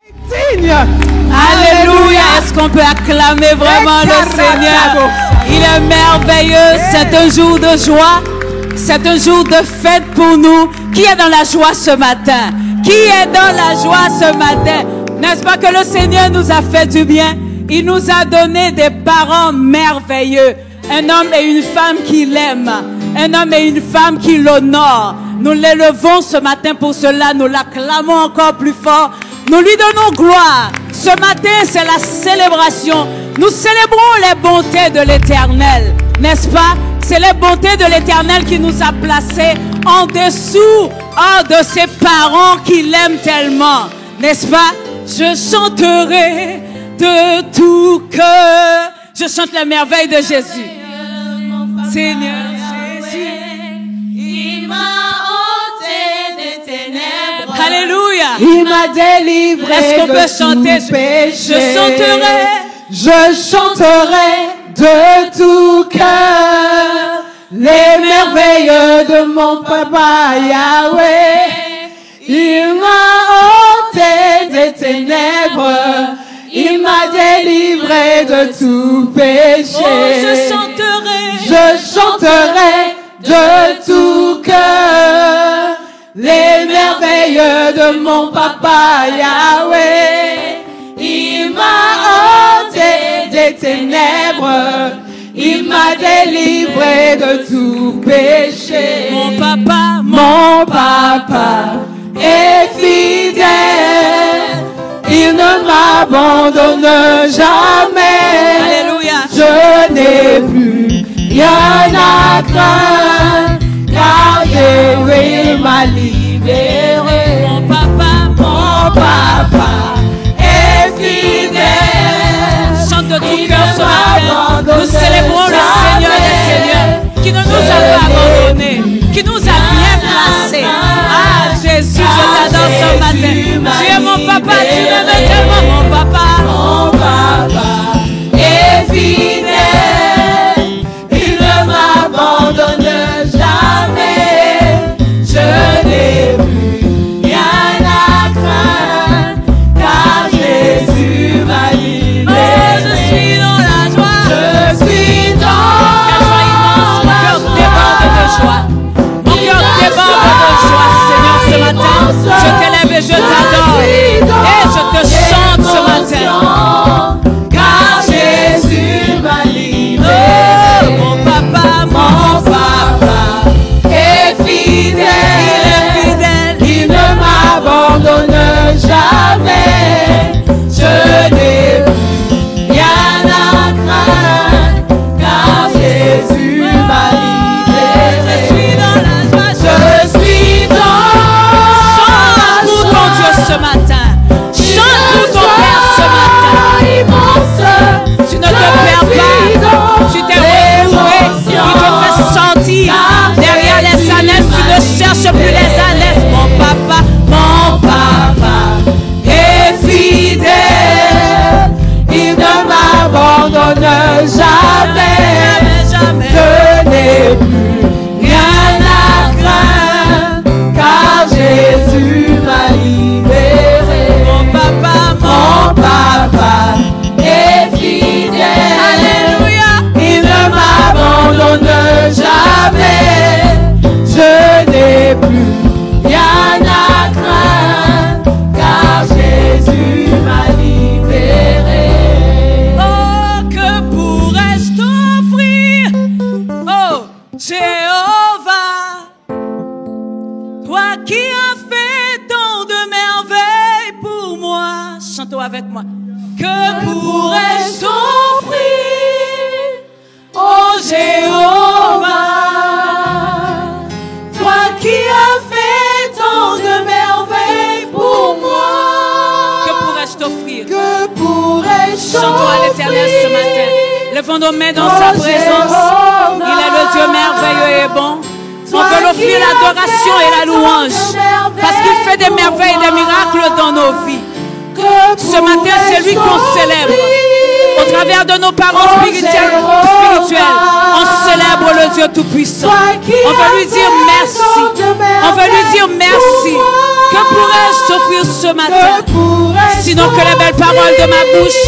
Alléluia. Est-ce qu'on peut acclamer vraiment le Seigneur? Il est merveilleux. C'est un jour de joie. C'est un jour de fête pour nous. Qui est dans la joie ce matin? Qui est dans la joie ce matin? N'est-ce pas que le Seigneur nous a fait du bien? Il nous a donné des parents merveilleux. Un homme et une femme qui l'aiment. Un homme et une femme qui l'honorent. Nous l'élevons ce matin pour cela. Nous l'acclamons encore plus fort. Nous lui donnons gloire. Ce matin, c'est la célébration. Nous célébrons les bontés de l'Éternel. N'est-ce pas? C'est les bontés de l'Éternel qui nous a placés en dessous de ses parents qui l'aiment tellement. N'est-ce pas? Je chanterai de tout cœur. Je chante les merveilles de Jésus. Seigneur Jésus, il m'a ôté des ténèbres. Alléluia. Il m'a délivré. Est-ce qu'on peut chanter? Je chanterai de tout cœur les merveilles de mon papa Yahweh. Il m'a ôté des ténèbres. Il m'a délivré de tout péché. Oh, je chanterai de tout cœur les merveilles de mon papa Yahweh. Il m'a ôté des ténèbres. Il m'a délivré de tout péché. Mon papa est fidèle. Il ne m'abandonne jamais. Alléluia. Je n'ai plus rien à craindre, car Dieu m'a libéré. Mon papa est fidèle. Chante de tout cœur ce matin. Nous célébrons le Seigneur des Seigneurs qui ne nous a pas abandonnés, qui nous a bien placés. Ah Jésus, je t'adore ce matin. Tu es mon papa, tu m'aimes tellement, mon papa. Mon papa est fidèle. Il ne m'abandonne jamais. Je n'ai plus rien à craindre, car Jésus m'a libéré. Oh, je suis dans la joie. Je suis dans la joie immense. Mon cœur déborde de joie. Mon cœur déborde de joie, Seigneur, ce matin. Je t'élève et je t'adore. Et je te chante ce matin. Car Jésus m'a libéré. Oh, mon papa est fidèle. Il est fidèle. Il ne m'abandonne jamais. Je n'ai plus rien à craindre, car Jésus m'a libéré. Je suis dans la joie. Je suis dans Chante pour ton Dieu ce matin. Chante pour ton Père ce matin. immense. Tu ne te perds pas. Tu t'es retrouvé. Il te fait sentir derrière les ânesses. Tu ne cherches plus les ânesses. Mon papa est fidèle. Il ne m'abandonne jamais. Je n'ai plus rien à craindre, car Jésus m'a libéré. Mon papa est fidèle. Alléluia. Il ne m'abandonne jamais. Je n'ai plus rien à craindre, car Jésus m'a libéré. Oh, que pourrais-je t'offrir? Oh, Jéhovah, toi qui as fait tant de merveilles pour moi. Chantons avec moi. Que pourrais-je t'offrir? Oh Jéhovah, toi qui as fait tant de merveilles pour moi. Que pourrais-je t'offrir? Que pourrais-je Chantons à l'Éternel ce matin. Levons nos mains dans sa présence. Il est le Dieu merveilleux et bon. On peut l'offrir l'adoration et la louange. Parce qu'il fait des merveilles et des miracles dans nos vies. Ce matin, c'est lui qu'on célèbre. Au travers de nos parents spirituels, on célèbre le Dieu Tout-Puissant. On veut lui dire merci. On veut lui dire merci. Que pourrais-je t'offrir ce matin? Sinon que les belles paroles de ma bouche.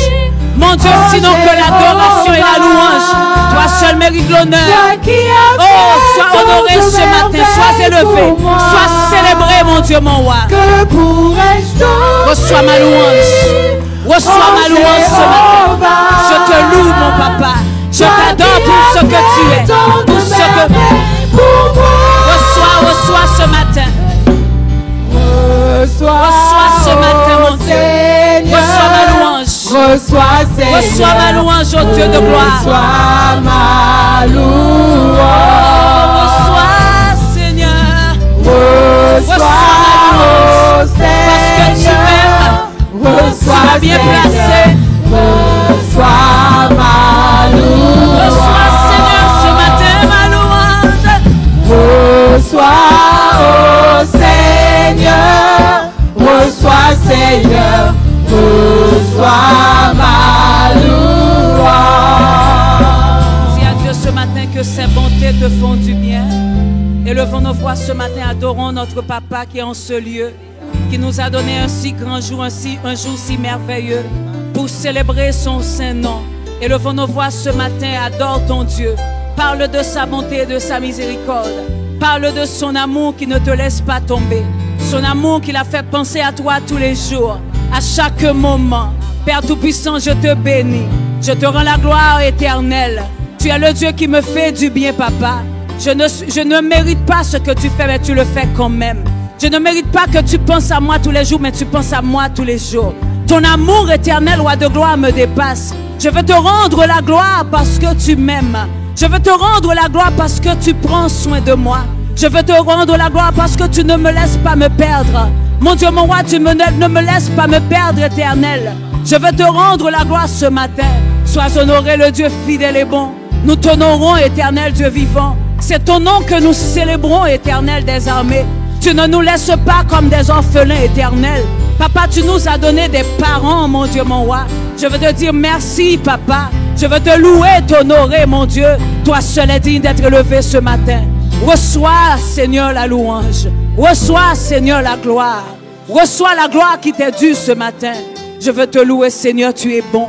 Mon Dieu, sinon que l'adoration et la louange. Toi seul mérites l'honneur. Oh, sois honoré ce matin. Sois élevé. Sois célébré, mon Dieu, mon roi. Reçois ma louange. Reçois ma louange ce matin. Je te loue, mon papa. Je t'adore pour ce que tu es. Pour ce que... Reçois ce matin. Reçois ce matin, mon Dieu. Reçois ma louange. Reçois ma louange, ô Dieu de gloire. Reçois ma louange. Reçois, Seigneur. Reçois ma louange. Parce que tu m'aimes. Tu m'as bien placé. Reçois ma louange. Reçois, Seigneur, ce matin ma louange. Reçois, oh Seigneur. Reçois, Seigneur. Reçois ma louange. Dis à Dieu ce matin que ses bontés te font du bien. Élevons nos voix ce matin, adorons notre Papa qui est en ce lieu, qui nous a donné un si grand jour, un jour si merveilleux, pour célébrer son saint nom. Élevons nos voix ce matin, adore ton Dieu. Parle de sa bonté et de sa miséricorde. Parle de son amour qui ne te laisse pas tomber. Son amour qui l'a fait penser à toi tous les jours, à chaque moment. Père Tout-Puissant, je te bénis. Je te rends la gloire éternelle. Tu es le Dieu qui me fait du bien, Papa. Je ne mérite pas ce que tu fais, mais tu le fais quand même. Je ne mérite pas que tu penses à moi tous les jours, mais tu penses à moi tous les jours. Ton amour éternel, roi de gloire, me dépasse. Je veux te rendre la gloire parce que tu m'aimes. Je veux te rendre la gloire parce que tu prends soin de moi. Je veux te rendre la gloire parce que tu ne me laisses pas me perdre. Mon Dieu, mon roi, tu ne me laisses pas me perdre, éternel. Je veux te rendre la gloire ce matin. Sois honoré, le Dieu fidèle et bon. Nous t'honorons, éternel Dieu vivant. C'est ton nom que nous célébrons, éternel des armées. Tu ne nous laisses pas comme des orphelins, éternel. Papa, tu nous as donné des parents, mon Dieu, mon roi. Je veux te dire merci, Papa. Je veux te louer, t'honorer, mon Dieu. Toi seul est digne d'être élevé ce matin. Reçois, Seigneur, la louange. Reçois, Seigneur, la gloire. Reçois la gloire qui t'est due ce matin. Je veux te louer, Seigneur, tu es bon.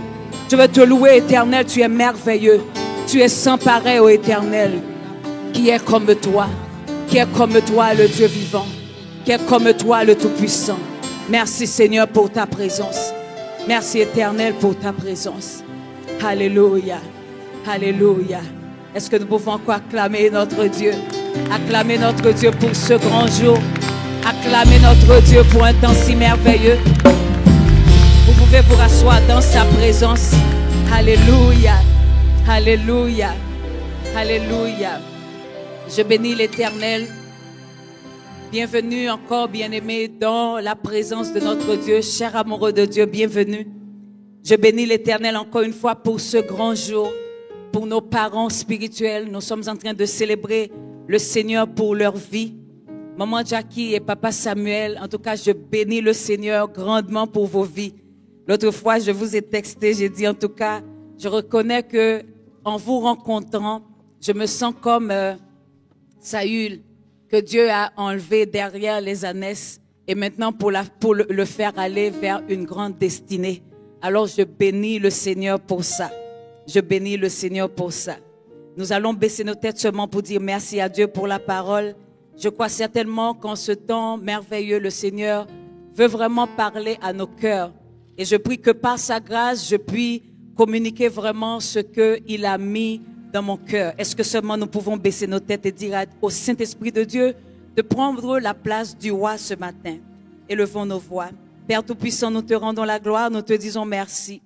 Je veux te louer, éternel, tu es merveilleux. Tu es sans pareil, ô éternel. Qui est comme toi? Qui est comme toi, le Dieu vivant? Qui est comme toi, le Tout-Puissant? Merci, Seigneur, pour ta présence. Merci, éternel, pour ta présence. Alléluia. Alléluia. Est-ce que nous pouvons encore acclamer notre Dieu? Acclamer notre Dieu pour ce grand jour. Acclamer notre Dieu pour un temps si merveilleux. Vous pouvez vous rasseoir dans sa présence. Alléluia. Alléluia. Alléluia. Je bénis l'Éternel. Bienvenue encore, bien-aimés, dans la présence de notre Dieu. Cher amoureux de Dieu, bienvenue. Je bénis l'Éternel encore une fois pour ce grand jour, pour nos parents spirituels. Nous sommes en train de célébrer le Seigneur pour leur vie. Maman Jackie et Papa Samuel, en tout cas, je bénis le Seigneur grandement pour vos vies. L'autre fois, je vous ai texté, j'ai dit en tout cas, je reconnais que en vous rencontrant, je me sens comme Saül, que Dieu a enlevé derrière les ânesses et maintenant pour le faire aller vers une grande destinée. Alors je bénis le Seigneur pour ça. Je bénis le Seigneur pour ça. Nous allons baisser nos têtes seulement pour dire merci à Dieu pour la parole. Je crois certainement qu'en ce temps merveilleux, le Seigneur veut vraiment parler à nos cœurs. Et je prie que par sa grâce, je puisse communiquer vraiment ce qu'il a mis dans mon cœur. Est-ce que seulement nous pouvons baisser nos têtes et dire au Saint-Esprit de Dieu de prendre la place du roi ce matin? Élevons nos voix. Père Tout-Puissant, nous te rendons la gloire, nous te disons merci.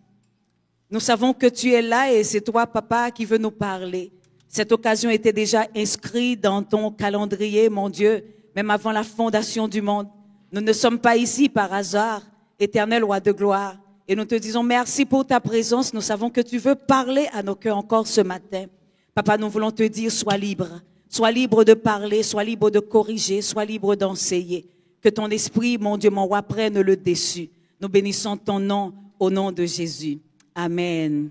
Nous savons que tu es là et c'est toi, Papa, qui veux nous parler. Cette occasion était déjà inscrite dans ton calendrier, mon Dieu, même avant la fondation du monde. Nous ne sommes pas ici par hasard, éternel roi de gloire. Et nous te disons merci pour ta présence. Nous savons que tu veux parler à nos cœurs encore ce matin. Papa, nous voulons te dire, sois libre. Sois libre de parler, sois libre de corriger, sois libre d'enseigner. Que ton esprit, mon Dieu, mon roi, prenne le dessus. Nous bénissons ton nom au nom de Jésus. Amen.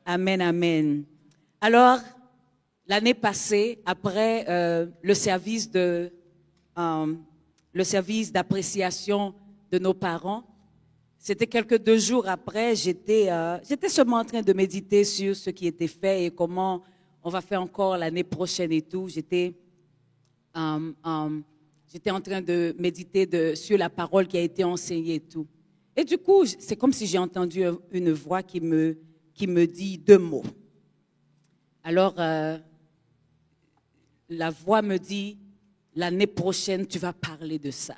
Amen, amen. Alors, l'année passée, après le service de le service d'appréciation de nos parents. C'était quelques 2 jours après, j'étais seulement en train de méditer sur ce qui était fait et comment on va faire encore l'année prochaine et tout. J'étais en train de méditer sur la parole qui a été enseignée et tout. Et du coup, c'est comme si j'ai entendu une voix qui me dit 2 mots. Alors, la voix me dit, l'année prochaine, tu vas parler de ça.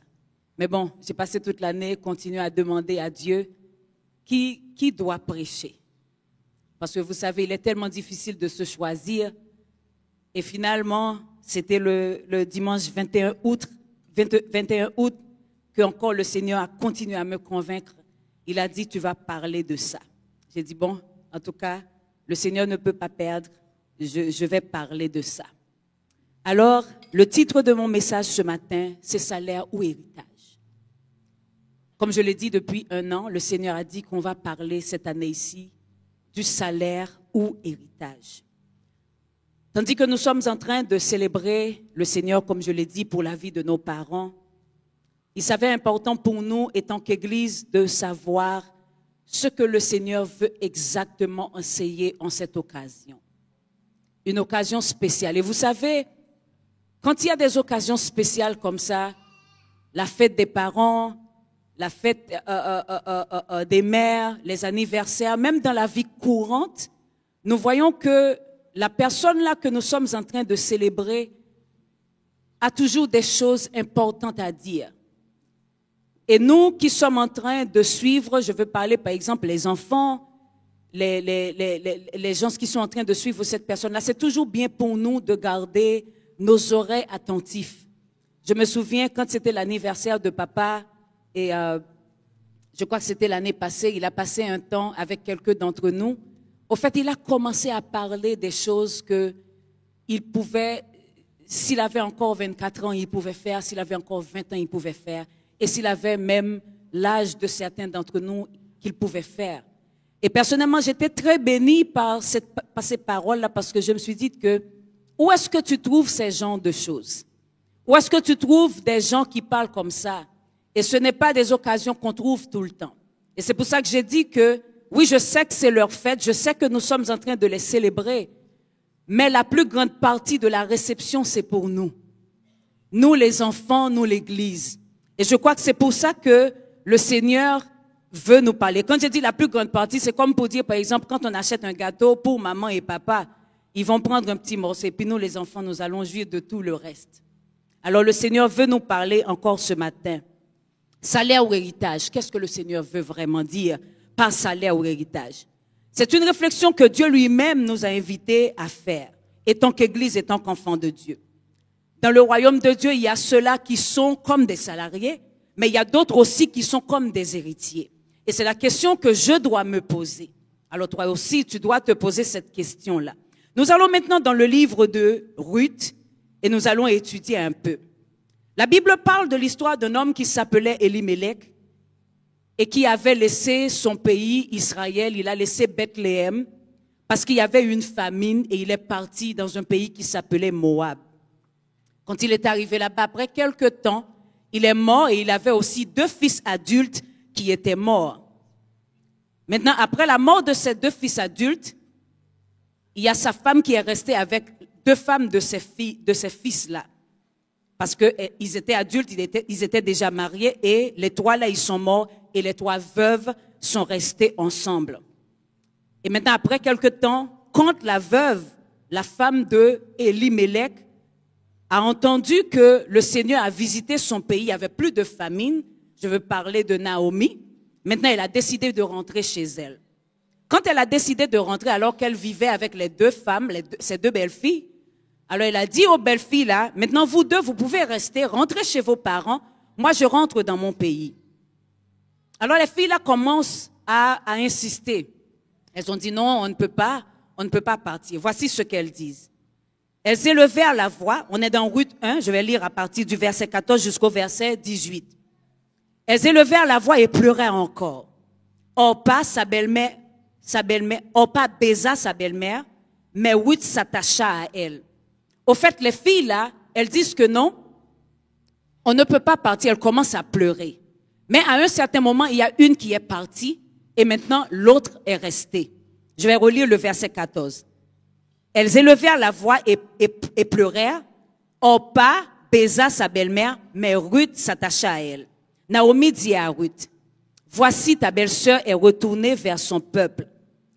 Mais bon, j'ai passé toute l'année, continué à demander à Dieu qui doit prêcher. Parce que vous savez, il est tellement difficile de se choisir. Et finalement, c'était le dimanche 21 août que encore le Seigneur a continué à me convaincre. Il a dit, tu vas parler de ça. J'ai dit, bon, en tout cas, le Seigneur ne peut pas perdre. Je vais parler de ça. Alors, le titre de mon message ce matin, c'est salaire ou héritage. Comme je l'ai dit depuis 1 an, le Seigneur a dit qu'on va parler cette année ici du salaire ou héritage. Tandis que nous sommes en train de célébrer le Seigneur, comme je l'ai dit, pour la vie de nos parents, il s'avère important pour nous, étant qu'Église, de savoir ce que le Seigneur veut exactement enseigner en cette occasion. Une occasion spéciale. Et vous savez, quand il y a des occasions spéciales comme ça, la fête des parents, la fête des mères, les anniversaires, même dans la vie courante, nous voyons que la personne là que nous sommes en train de célébrer a toujours des choses importantes à dire. Et nous qui sommes en train de suivre, je veux parler par exemple les enfants, les gens qui sont en train de suivre cette personne-là, c'est toujours bien pour nous de garder nos oreilles attentifs. Je me souviens quand c'était l'anniversaire de papa, et je crois que c'était l'année passée, il a passé un temps avec quelques d'entre nous. Au fait, il a commencé à parler des choses qu'il pouvait, s'il avait encore 24 ans, il pouvait faire, s'il avait encore 20 ans, il pouvait faire, et s'il avait même l'âge de certains d'entre nous, qu'il pouvait faire. Et personnellement, j'étais très bénie par ces paroles-là parce que je me suis dit que où est-ce que tu trouves ces genres de choses? Où est-ce que tu trouves des gens qui parlent comme ça? Et ce n'est pas des occasions qu'on trouve tout le temps. Et c'est pour ça que j'ai dit que, oui, je sais que c'est leur fête, je sais que nous sommes en train de les célébrer, mais la plus grande partie de la réception, c'est pour nous. Nous, les enfants, nous, l'Église. Et je crois que c'est pour ça que le Seigneur veut nous parler. Quand je dis la plus grande partie, c'est comme pour dire, par exemple, quand on achète un gâteau pour maman et papa, ils vont prendre un petit morceau, et puis nous, les enfants, nous allons jouir de tout le reste. Alors, le Seigneur veut nous parler encore ce matin. Salaire ou héritage, qu'est-ce que le Seigneur veut vraiment dire par salaire ou héritage? C'est une réflexion que Dieu lui-même nous a invités à faire, étant qu'Église, étant qu'enfants de Dieu. Dans le royaume de Dieu, il y a ceux-là qui sont comme des salariés, mais il y a d'autres aussi qui sont comme des héritiers. Et c'est la question que je dois me poser. Alors toi aussi, tu dois te poser cette question-là. Nous allons maintenant dans le livre de Ruth et nous allons étudier un peu. La Bible parle de l'histoire d'un homme qui s'appelait Elimelech et qui avait laissé son pays, Israël, il a laissé Bethléem parce qu'il y avait une famine et il est parti dans un pays qui s'appelait Moab. Quand il est arrivé là-bas, après quelque temps, il est mort et il avait aussi 2 fils adultes qui étaient morts. Maintenant, après la mort de ces 2 fils adultes, il y a sa femme qui est restée avec 2 femmes de ces fils-là. Parce qu'ils étaient adultes, ils étaient déjà mariés et les 3 là, ils sont morts et les 3 veuves sont restées ensemble. Et maintenant, après quelque temps, quand la veuve, la femme de Elimelech, a entendu que le Seigneur a visité son pays, il n'y avait plus de famine, je veux parler de Naomi, maintenant elle a décidé de rentrer chez elle. Quand elle a décidé de rentrer alors qu'elle vivait avec les 2 femmes, ces 2 belles-filles, alors elle a dit aux belles-filles là, maintenant vous 2, vous pouvez rester, rentrer chez vos parents, moi je rentre dans mon pays. Alors les filles là commencent à insister. Elles ont dit non, on ne peut pas partir. Voici ce qu'elles disent. Elles élevèrent la voix, on est dans Ruth 1, je vais lire à partir du verset 14 jusqu'au verset 18. Elles élevèrent la voix et pleurèrent encore. Orpa baisa sa belle-mère, mais Ruth s'attacha à elle. Au fait, les filles là, elles disent que non, on ne peut pas partir. Elle commence à pleurer. Mais à un certain moment, il y a une qui est partie et maintenant l'autre est restée. Je vais relire le verset 14. Elles élevèrent la voix et pleurèrent. Orpa baisa sa belle-mère, mais Ruth s'attacha à elle. Naomi dit à Ruth, « Voici ta belle-sœur est retournée vers son peuple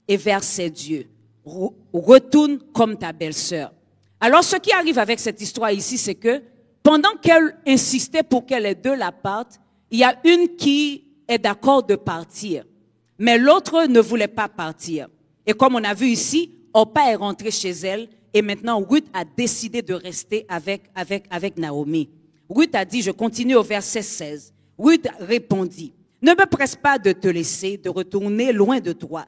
et vers ses dieux. Retourne comme ta belle-sœur. » Alors, ce qui arrive avec cette histoire ici, c'est que pendant qu'elle insistait pour que les deux la partent, il y a une qui est d'accord de partir, mais l'autre ne voulait pas partir. Et comme on a vu ici, Orpa est rentrée chez elle et maintenant Ruth a décidé de rester avec Naomi. Ruth a dit, je continue au verset 16. Ruth répondit, ne me presse pas de te laisser, de retourner loin de toi.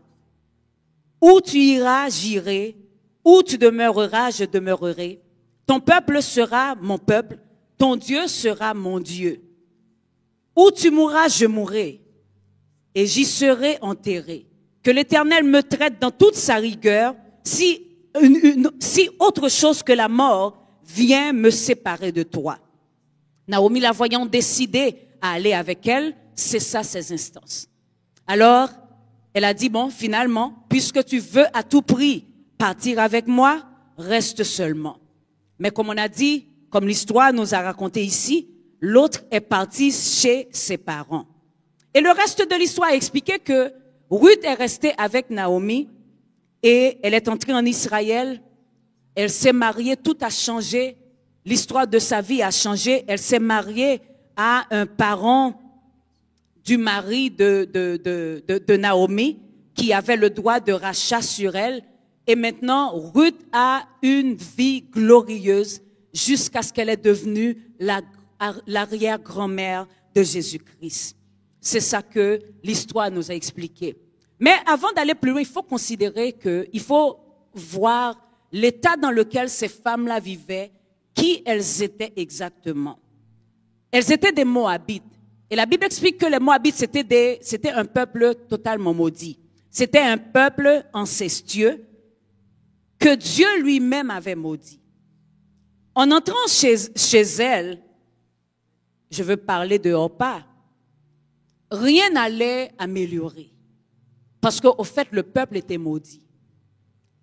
Où tu iras, j'irai. Où tu demeureras, je demeurerai. Ton peuple sera mon peuple. Ton Dieu sera mon Dieu. Où tu mourras, je mourrai. Et j'y serai enterré. Que l'Éternel me traite dans toute sa rigueur si autre chose que la mort vient me séparer de toi. Naomi, la voyant décider à aller avec elle, cessa ses instances. Alors, elle a dit, bon, finalement, puisque tu veux à tout prix partir avec moi, reste seulement. Mais comme on a dit, comme l'histoire nous a raconté ici, l'autre est parti chez ses parents. Et le reste de l'histoire a expliqué que Ruth est restée avec Naomi et elle est entrée en Israël. Elle s'est mariée, tout a changé. L'histoire de sa vie a changé. Elle s'est mariée à un parent du mari de Naomi qui avait le droit de rachat sur elle. Et maintenant, Ruth a une vie glorieuse jusqu'à ce qu'elle est devenue l'arrière-grand-mère de Jésus-Christ. C'est ça que l'histoire nous a expliqué. Mais avant d'aller plus loin, il faut considérer il faut voir l'état dans lequel ces femmes-là vivaient, qui elles étaient exactement. Elles étaient des Moabites. Et la Bible explique que les Moabites, c'était un peuple totalement maudit. C'était un peuple incestueux que Dieu lui-même avait maudit. En entrant chez elle, je veux parler de Orpa, rien n'allait améliorer. Parce qu'au fait, le peuple était maudit.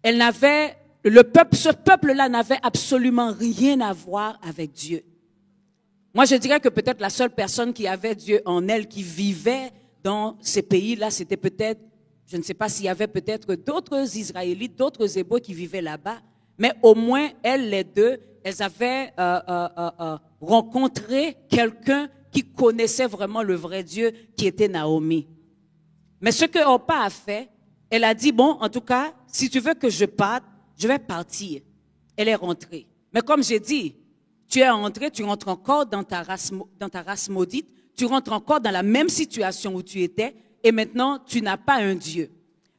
Ce peuple-là n'avait absolument rien à voir avec Dieu. Moi, je dirais que peut-être la seule personne qui avait Dieu en elle, qui vivait dans ces pays-là, c'était peut-être, je ne sais pas s'il y avait peut-être d'autres Israélites, d'autres Hébreux qui vivaient là-bas, mais au moins, elles, les deux, elles avaient rencontré quelqu'un qui connaissait vraiment le vrai Dieu, qui était Naomi. Mais ce que Orpa a fait, elle a dit, bon, en tout cas, si tu veux que je parte, je vais partir. Elle est rentrée. Mais comme j'ai dit, tu es rentrée, tu rentres encore dans ta race maudite, tu rentres encore dans la même situation où tu étais, et maintenant, tu n'as pas un Dieu.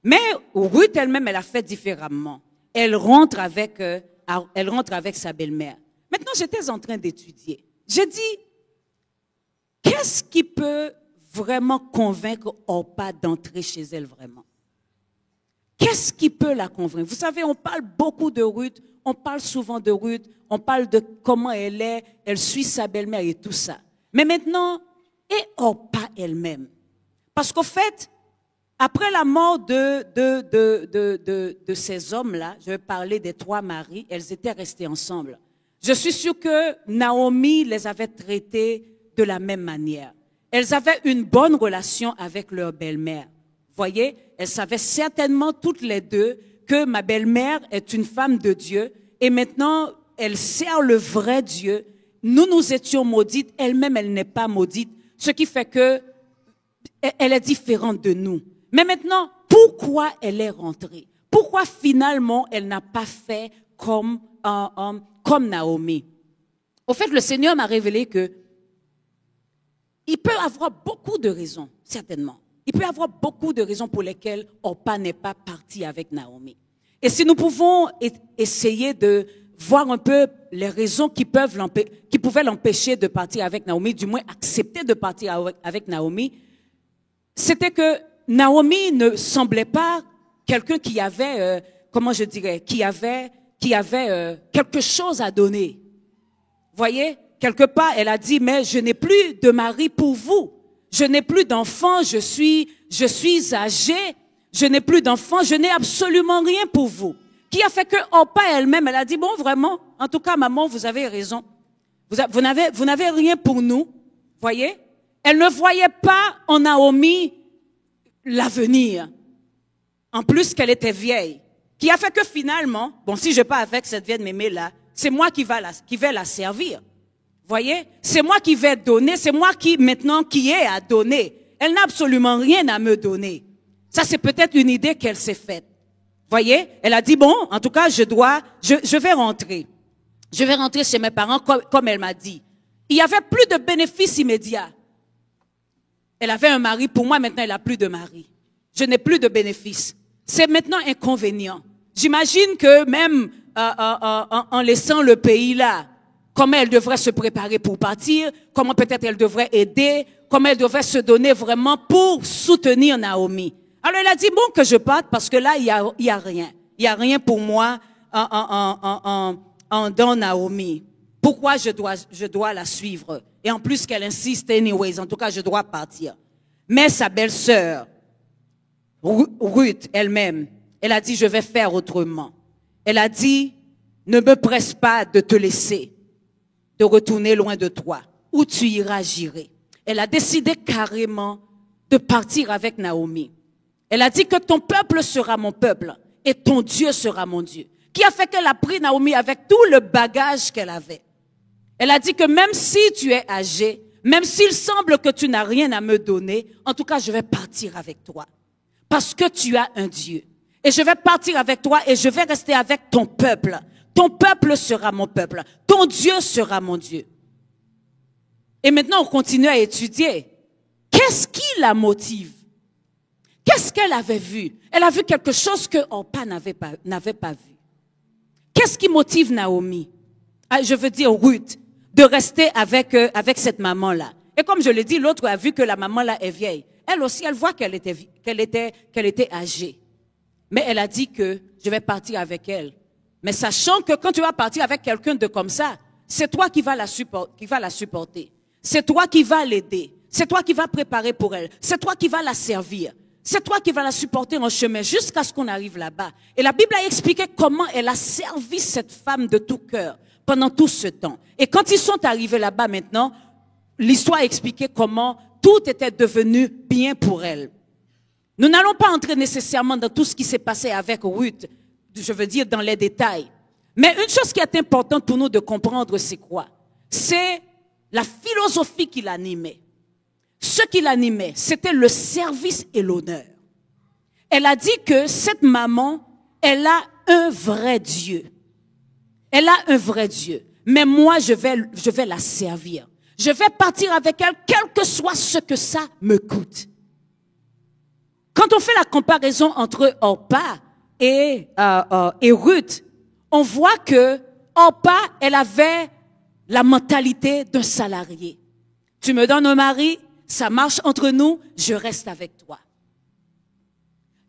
Mais Ruth elle-même, elle a fait différemment. Elle rentre avec sa belle-mère. Maintenant, j'étais en train d'étudier. J'ai dit, qu'est-ce qui peut vraiment convaincre Orpa d'entrer chez elle vraiment? Qu'est-ce qui peut la convaincre? Vous savez, on parle beaucoup de Ruth, on parle souvent de Ruth, on parle de comment elle est, elle suit sa belle-mère et tout ça. Mais maintenant, et Orpa elle-même? Parce qu'au fait, après la mort de ces hommes-là, je vais parler des 3 maris, elles étaient restées ensemble. Je suis sûre que Naomi les avait traitées de la même manière. Elles avaient une bonne relation avec leur belle-mère. Voyez, elles savaient certainement toutes les deux que ma belle-mère est une femme de Dieu et maintenant elle sert le vrai Dieu. Nous étions maudites, elle-même elle n'est pas maudite, ce qui fait que elle est différente de nous. Mais maintenant, pourquoi elle est rentrée? Pourquoi finalement elle n'a pas fait comme Naomi? Au fait, le Seigneur m'a révélé que il peut avoir beaucoup de raisons, certainement. Il peut y avoir beaucoup de raisons pour lesquelles Orpa n'est pas parti avec Naomi. Et si nous pouvons essayer de voir un peu les raisons qui pouvaient l'empêcher de partir avec Naomi, du moins accepter de partir avec Naomi, c'était que Naomi ne semblait pas quelqu'un qui avait, qui avait quelque chose à donner. Voyez, quelque part, elle a dit, mais je n'ai plus de mari pour vous. Je n'ai plus d'enfants, je suis âgée, je n'ai plus d'enfants, je n'ai absolument rien pour vous. Qui a fait que Orpa elle-même, elle a dit, bon, vraiment, en tout cas, maman, vous avez raison. Vous n'avez rien pour nous, voyez? Elle ne voyait pas en Naomi l'avenir. En plus qu'elle était vieille. Qui a fait que finalement, bon, si je pars avec cette vieille mémé là, c'est moi qui vais la servir. Voyez? C'est moi qui vais donner, c'est moi qui ai à donner. Elle n'a absolument rien à me donner. Ça, c'est peut-être une idée qu'elle s'est faite. Voyez? Elle a dit, bon, en tout cas, je vais rentrer. Je vais rentrer chez mes parents comme elle m'a dit. Il y avait plus de bénéfices immédiats. Elle avait un mari, pour moi, maintenant, elle n'a plus de mari. Je n'ai plus de bénéfices. C'est maintenant inconvénient. J'imagine que même en laissant le pays là, comment elle devrait se préparer pour partir, comment peut-être elle devrait aider, comment elle devrait se donner vraiment pour soutenir Naomi. Alors elle a dit, bon, que je parte parce que là, il y a rien. Il y a rien pour moi dans Naomi. Pourquoi je dois la suivre? Et en plus qu'elle insiste anyways, en tout cas, je dois partir. Mais sa belle-sœur, Ruth elle-même, elle a dit, je vais faire autrement. Elle a dit, ne me presse pas de te laisser, de retourner loin de toi. Où tu iras, j'irai. Elle a décidé carrément de partir avec Naomi. Elle a dit que ton peuple sera mon peuple et ton Dieu sera mon Dieu. Qui a fait qu'elle a pris Naomi avec tout le bagage qu'elle avait. Elle a dit que même si tu es âgé, même s'il semble que tu n'as rien à me donner, en tout cas, je vais partir avec toi. Parce que tu as un Dieu. Et je vais partir avec toi et je vais rester avec ton peuple. Ton peuple sera mon peuple. Ton Dieu sera mon Dieu. Et maintenant, on continue à étudier. Qu'est-ce qui la motive? Qu'est-ce qu'elle avait vu? Elle a vu quelque chose que Orpa n'avait pas vu. Qu'est-ce qui motive Naomi? Je veux dire Ruth, de rester avec cette maman-là. Et comme je l'ai dit, l'autre a vu que la maman-là est vieille. Elle aussi, elle voit qu'elle était âgée. Mais elle a dit que je vais partir avec elle. Mais sachant que quand tu vas partir avec quelqu'un de comme ça, c'est toi qui vas la supporter. C'est toi qui vas l'aider. C'est toi qui vas préparer pour elle. C'est toi qui vas la servir. C'est toi qui vas la supporter en chemin jusqu'à ce qu'on arrive là-bas. Et la Bible a expliqué comment elle a servi cette femme de tout cœur pendant tout ce temps. Et quand ils sont arrivés là-bas maintenant, l'histoire a expliqué comment tout était devenu bien pour elle. Nous n'allons pas entrer nécessairement dans tout ce qui s'est passé avec Ruth, je veux dire dans les détails. Mais une chose qui est importante pour nous de comprendre, c'est quoi? C'est la philosophie qui l'animait. Ce qui l'animait, c'était le service et l'honneur. Elle a dit que cette maman, elle a un vrai Dieu. Elle a un vrai Dieu. Mais moi, je vais la servir. Je vais partir avec elle, quel que soit ce que ça me coûte. Quand on fait la comparaison entre Orpa et Ruth, on voit que Orpa, elle avait la mentalité d'un salarié. Tu me donnes un mari, ça marche entre nous, je reste avec toi.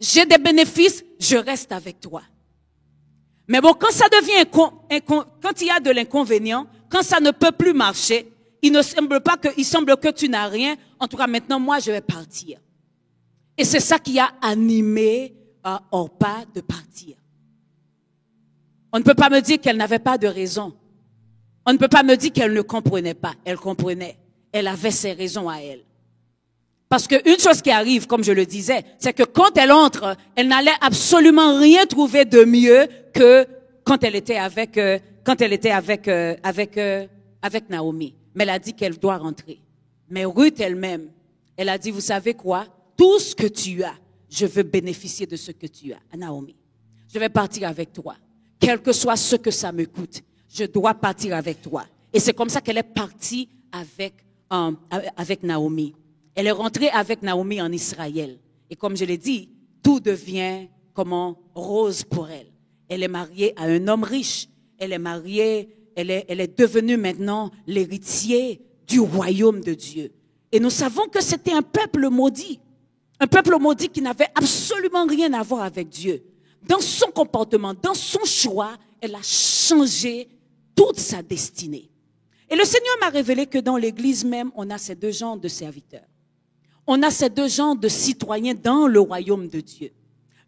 J'ai des bénéfices, je reste avec toi. Mais bon, quand ça devient quand il y a de l'inconvénient, quand ça ne peut plus marcher, il semble que tu n'as rien. En tout cas, maintenant, moi, je vais partir. Et c'est ça qui a animé Orpa de partir. On ne peut pas me dire qu'elle n'avait pas de raison. On ne peut pas me dire qu'elle ne comprenait pas. Elle comprenait. Elle avait ses raisons à elle. Parce qu'une chose qui arrive, comme je le disais, c'est que quand elle entre, elle n'allait absolument rien trouver de mieux que quand elle était avec Naomi. Mais elle a dit qu'elle doit rentrer. Mais Ruth elle-même, elle a dit, vous savez quoi? Tout ce que tu as, je veux bénéficier de ce que tu as, Naomi. Je vais partir avec toi. Quel que soit ce que ça me coûte, je dois partir avec toi. Et c'est comme ça qu'elle est partie avec Naomi. Elle est rentrée avec Naomi en Israël. Et comme je l'ai dit, tout devient rose pour elle. Elle est mariée à un homme riche. Elle est devenue maintenant l'héritier du royaume de Dieu. Et nous savons que c'était un peuple maudit. Un peuple maudit qui n'avait absolument rien à voir avec Dieu. Dans son comportement, dans son choix, elle a changé toute sa destinée. Et le Seigneur m'a révélé que dans l'Église même, on a ces deux genres de serviteurs. On a ces deux genres de citoyens dans le royaume de Dieu.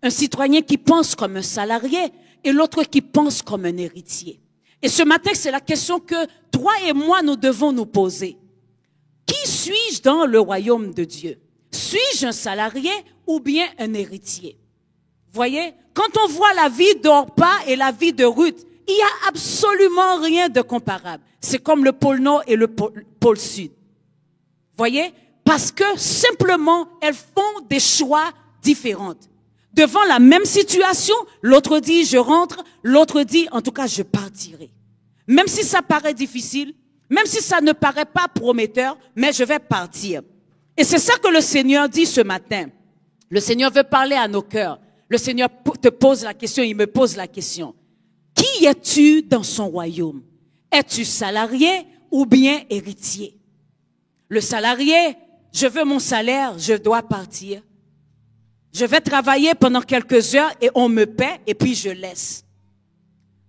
Un citoyen qui pense comme un salarié et l'autre qui pense comme un héritier. Et ce matin, c'est la question que toi et moi, nous devons nous poser. Qui suis-je dans le royaume de Dieu? Suis-je un salarié ou bien un héritier? Voyez, quand on voit la vie d'Orpa et la vie de Ruth, il n'y a absolument rien de comparable. C'est comme le pôle Nord et le pôle Sud. Voyez, parce que simplement, elles font des choix différents. Devant la même situation, l'autre dit je rentre, l'autre dit en tout cas je partirai. Même si ça paraît difficile, même si ça ne paraît pas prometteur, mais je vais partir. Et c'est ça que le Seigneur dit ce matin. Le Seigneur veut parler à nos cœurs. Le Seigneur te pose la question, il me pose la question. Qui es-tu dans son royaume? Es-tu salarié ou bien héritier? Le salarié, je veux mon salaire, je dois partir. Je vais travailler pendant quelques heures et on me paie et puis je laisse.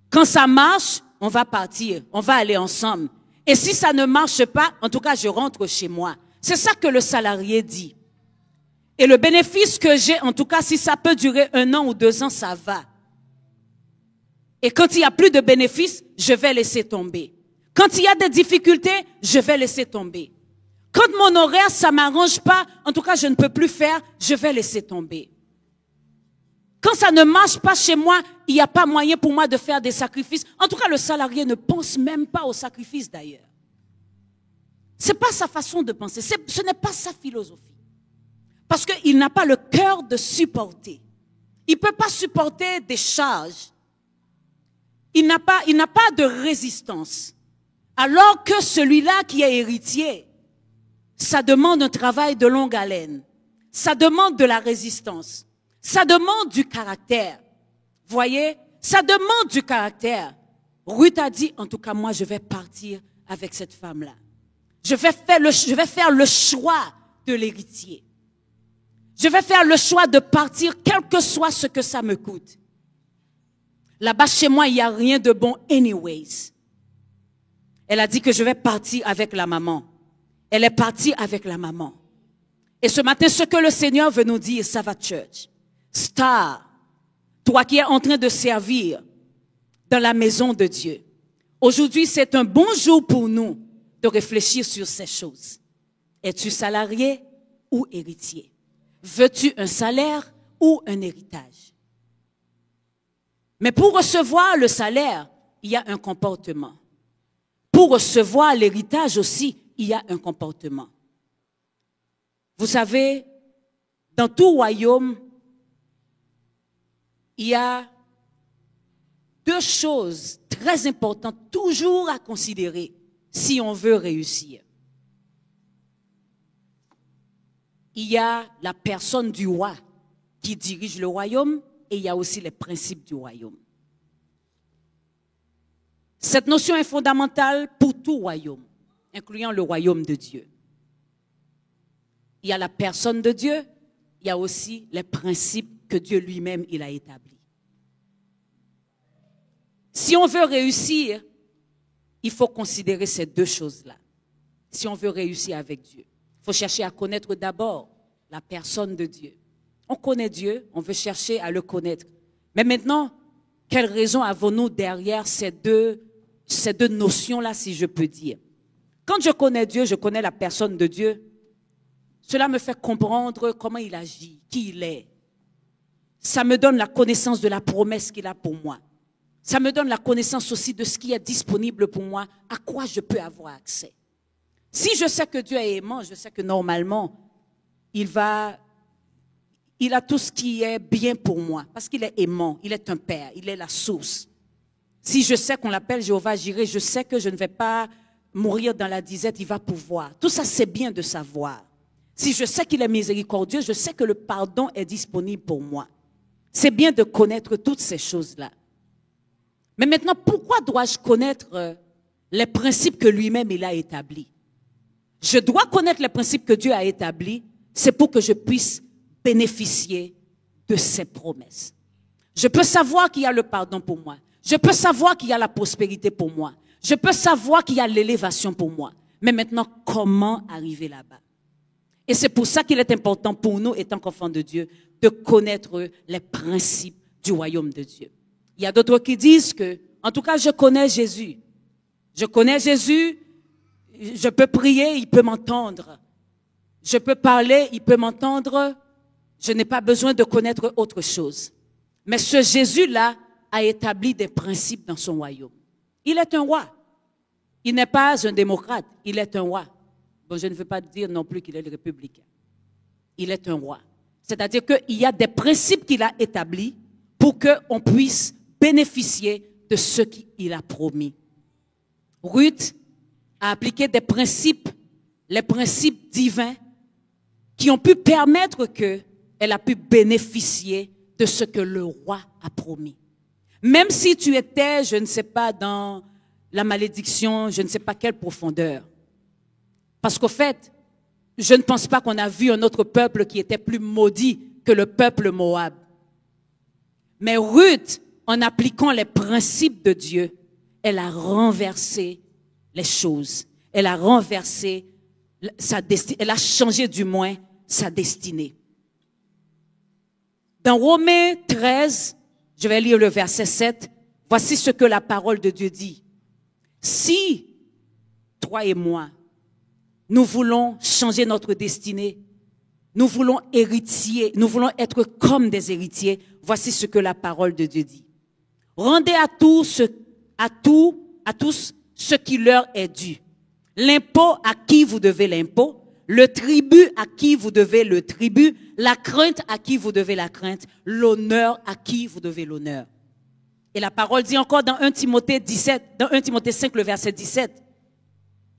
Quand ça marche, on va partir, on va aller ensemble. Et si ça ne marche pas, en tout cas, je rentre chez moi. C'est ça que le salarié dit. Et le bénéfice que j'ai, en tout cas, si ça peut durer 1 an ou 2 ans, ça va. Et quand il n'y a plus de bénéfices, je vais laisser tomber. Quand il y a des difficultés, je vais laisser tomber. Quand mon horaire, ça m'arrange pas, en tout cas, je ne peux plus faire, je vais laisser tomber. Quand ça ne marche pas chez moi, il n'y a pas moyen pour moi de faire des sacrifices. En tout cas, le salarié ne pense même pas aux sacrifices d'ailleurs. C'est pas sa façon de penser, ce n'est pas sa philosophie. Parce qu'il n'a pas le cœur de supporter. Il peut pas supporter des charges. Il n'a pas de résistance. Alors que celui-là qui est héritier, ça demande un travail de longue haleine. Ça demande de la résistance. Ça demande du caractère. Voyez, ça demande du caractère. Ruth a dit, en tout cas, moi, je vais partir avec cette femme-là. Je vais faire le choix de l'héritier. Je vais faire le choix de partir, quel que soit ce que ça me coûte. Là-bas, chez moi, il n'y a rien de bon anyways. Elle a dit que je vais partir avec la maman. Elle est partie avec la maman. Et ce matin, ce que le Seigneur veut nous dire, ça va, church. Star, toi qui es en train de servir dans la maison de Dieu. Aujourd'hui, c'est un bon jour pour nous de réfléchir sur ces choses. Es-tu salarié ou héritier? Veux-tu un salaire ou un héritage? Mais pour recevoir le salaire, il y a un comportement. Pour recevoir l'héritage aussi, il y a un comportement. Vous savez, dans tout royaume, il y a 2 choses très importantes toujours à considérer si on veut réussir. Il y a la personne du roi qui dirige le royaume et il y a aussi les principes du royaume. Cette notion est fondamentale pour tout royaume, incluant le royaume de Dieu. Il y a la personne de Dieu, il y a aussi les principes que Dieu lui-même il a établis. Si on veut réussir, il faut considérer ces 2 choses-là. Si on veut réussir avec Dieu, il faut chercher à connaître d'abord la personne de Dieu. On connaît Dieu, on veut chercher à le connaître. Mais maintenant, quelle raison avons-nous derrière ces deux notions-là, si je peux dire? Quand je connais Dieu, je connais la personne de Dieu. Cela me fait comprendre comment il agit, qui il est. Ça me donne la connaissance de la promesse qu'il a pour moi. Ça me donne la connaissance aussi de ce qui est disponible pour moi, à quoi je peux avoir accès. Si je sais que Dieu est aimant, je sais que normalement, il a tout ce qui est bien pour moi, parce qu'il est aimant, il est un père, il est la source. Si je sais qu'on l'appelle Jéhovah Jireh, je sais que je ne vais pas mourir dans la disette, il va pouvoir. Tout ça, c'est bien de savoir. Si je sais qu'il est miséricordieux, je sais que le pardon est disponible pour moi. C'est bien de connaître toutes ces choses-là. Mais maintenant, pourquoi dois-je connaître les principes que lui-même il a établis? Je dois connaître les principes que Dieu a établis, c'est pour que je puisse bénéficier de ses promesses. Je peux savoir qu'il y a le pardon pour moi. Je peux savoir qu'il y a la prospérité pour moi. Je peux savoir qu'il y a l'élévation pour moi. Mais maintenant, comment arriver là-bas? Et c'est pour ça qu'il est important pour nous, étant qu'enfants de Dieu, de connaître les principes du royaume de Dieu. Il y a d'autres qui disent que, en tout cas, je connais Jésus. Je connais Jésus, je peux prier, il peut m'entendre. Je peux parler, il peut m'entendre. Je n'ai pas besoin de connaître autre chose. Mais ce Jésus-là a établi des principes dans son royaume. Il est un roi. Il n'est pas un démocrate, il est un roi. Bon, je ne veux pas dire non plus qu'il est le républicain. Il est un roi. C'est-à-dire qu'il y a des principes qu'il a établis pour qu'on puisse bénéficier de ce qu'il a promis. Ruth a appliqué des principes, les principes divins, qui ont pu permettre qu'elle a pu bénéficier de ce que le roi a promis. Même si tu étais, je ne sais pas, dans la malédiction, je ne sais pas quelle profondeur. Parce qu'au fait, je ne pense pas qu'on a vu un autre peuple qui était plus maudit que le peuple Moab. Mais Ruth, en appliquant les principes de Dieu, elle a renversé les choses. Elle a renversé sa destinée. Elle a changé du moins sa destinée. Dans Romains 13, je vais lire le verset 7. Voici ce que la parole de Dieu dit. Si, toi et moi, nous voulons changer notre destinée, nous voulons héritier, nous voulons être comme des héritiers, voici ce que la parole de Dieu dit. Rendez à tous ce qui leur est dû. L'impôt à qui vous devez l'impôt, le tribut à qui vous devez le tribut, la crainte à qui vous devez la crainte, l'honneur à qui vous devez l'honneur. Et la parole dit encore dans 1 Timothée 5, le verset 17,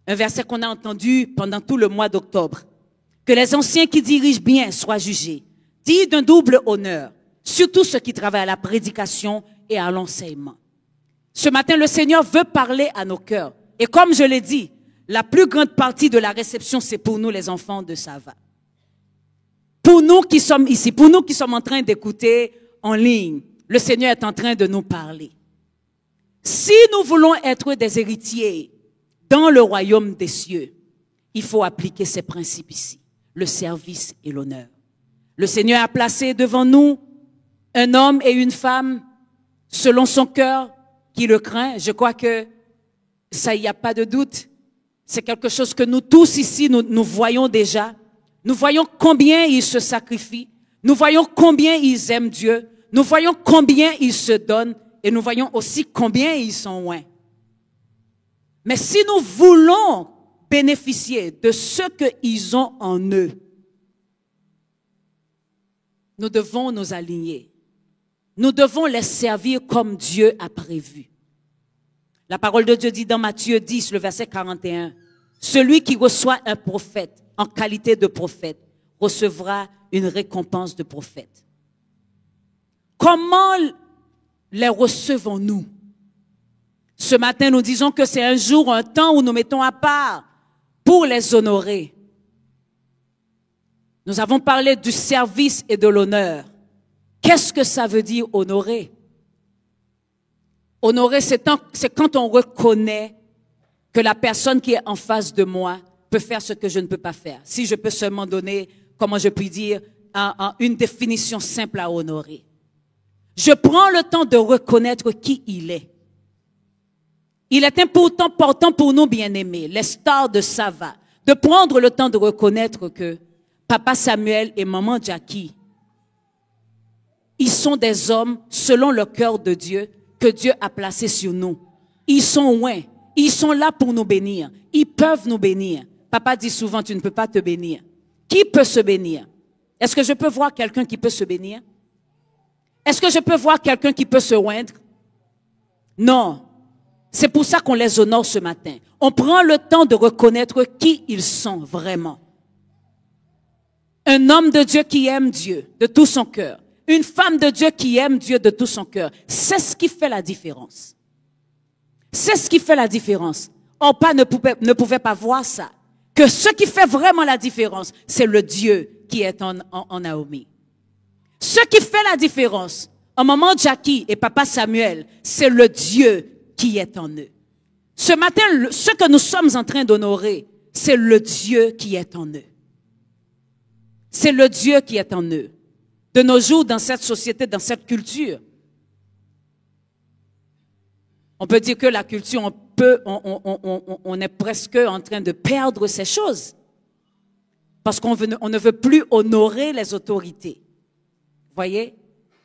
un verset qu'on a entendu pendant tout le mois d'octobre, que les anciens qui dirigent bien soient jugés, dits d'un double honneur, surtout ceux qui travaillent à la prédication et à l'enseignement. Ce matin, le Seigneur veut parler à nos cœurs. Et comme je l'ai dit, la plus grande partie de la réception, c'est pour nous les enfants de Sava. Pour nous qui sommes ici, pour nous qui sommes en train d'écouter en ligne, le Seigneur est en train de nous parler. Si nous voulons être des héritiers dans le royaume des cieux, il faut appliquer ces principes ici, le service et l'honneur. Le Seigneur a placé devant nous un homme et une femme selon son cœur qui le craint. Je crois que ça, il n'y a pas de doute. C'est quelque chose que nous tous ici, nous voyons déjà. Nous voyons combien ils se sacrifient. Nous voyons combien ils aiment Dieu. Nous voyons combien ils se donnent. Et nous voyons aussi combien ils sont loin. Mais si nous voulons bénéficier de ce qu'ils ont en eux, nous devons nous aligner. Nous devons les servir comme Dieu a prévu. La parole de Dieu dit dans Matthieu 10, le verset 41, « Celui qui reçoit un prophète en qualité de prophète recevra une récompense de prophète. » Comment les recevons-nous? Ce matin, nous disons que c'est un jour, un temps où nous mettons à part pour les honorer. Nous avons parlé du service et de l'honneur. Qu'est-ce que ça veut dire honorer? Honorer, c'est quand on reconnaît que la personne qui est en face de moi peut faire ce que je ne peux pas faire. Si je peux seulement donner, comment je puis dire, une définition simple à honorer. Je prends le temps de reconnaître qui il est. Il est important pour nous, bien-aimés, les stars de Sava, de prendre le temps de reconnaître que Papa Samuel et Maman Jackie, ils sont des hommes selon le cœur de Dieu que Dieu a placé sur nous. Ils sont loin. Ils sont là pour nous bénir. Ils peuvent nous bénir. Papa dit souvent, tu ne peux pas te bénir. Qui peut se bénir? Est-ce que je peux voir quelqu'un qui peut se bénir? Est-ce que je peux voir quelqu'un qui peut se oindre? Non. C'est pour ça qu'on les honore ce matin. On prend le temps de reconnaître qui ils sont vraiment. Un homme de Dieu qui aime Dieu de tout son cœur. Une femme de Dieu qui aime Dieu de tout son cœur. C'est ce qui fait la différence. C'est ce qui fait la différence. Orpa ne pouvait pas voir ça. Que ce qui fait vraiment la différence, c'est le Dieu qui est en Naomi. Ce qui fait la différence, en maman Jackie et papa Samuel, c'est le Dieu qui est en eux. Ce matin, ce que nous sommes en train d'honorer, c'est le Dieu qui est en eux. C'est le Dieu qui est en eux. De nos jours, dans cette société, dans cette culture, on peut dire que la culture, on est presque en train de perdre ces choses. Parce qu'on ne veut plus honorer les autorités. Voyez?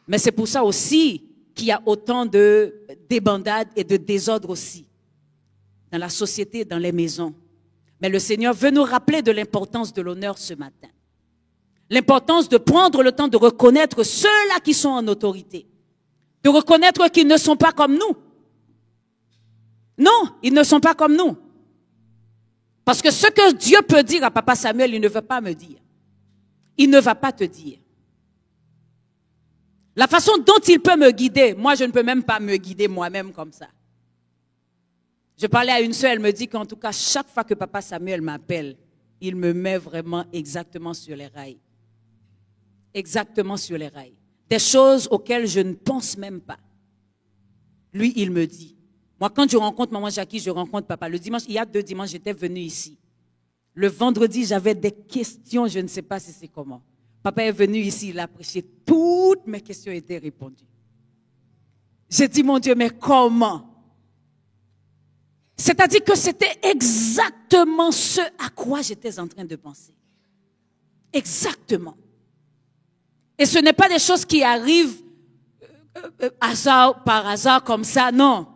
Mais c'est pour ça aussi qu'il y a autant de débandades et de désordre aussi. Dans la société, dans les maisons. Mais le Seigneur veut nous rappeler de l'importance de l'honneur ce matin. L'importance de prendre le temps de reconnaître ceux-là qui sont en autorité. De reconnaître qu'ils ne sont pas comme nous. Non, ils ne sont pas comme nous. Parce que ce que Dieu peut dire à Papa Samuel, il ne veut pas me dire. Il ne va pas te dire. La façon dont il peut me guider, moi je ne peux même pas me guider moi-même comme ça. Je parlais à une sœur, elle me dit qu'en tout cas, chaque fois que Papa Samuel m'appelle, il me met vraiment exactement sur les rails. Exactement sur les rails. Des choses auxquelles je ne pense même pas. Lui, il me dit. Moi, quand je rencontre Maman Jackie, je rencontre Papa. Le dimanche, il y a 2 dimanches, j'étais venue ici. Le vendredi, j'avais des questions, je ne sais pas si c'est comment. Papa est venu ici, il a prêché. Toutes mes questions étaient répondues. J'ai dit, mon Dieu, mais comment? C'est-à-dire que c'était exactement ce à quoi j'étais en train de penser. Exactement. Et ce n'est pas des choses qui arrivent par hasard comme ça, non.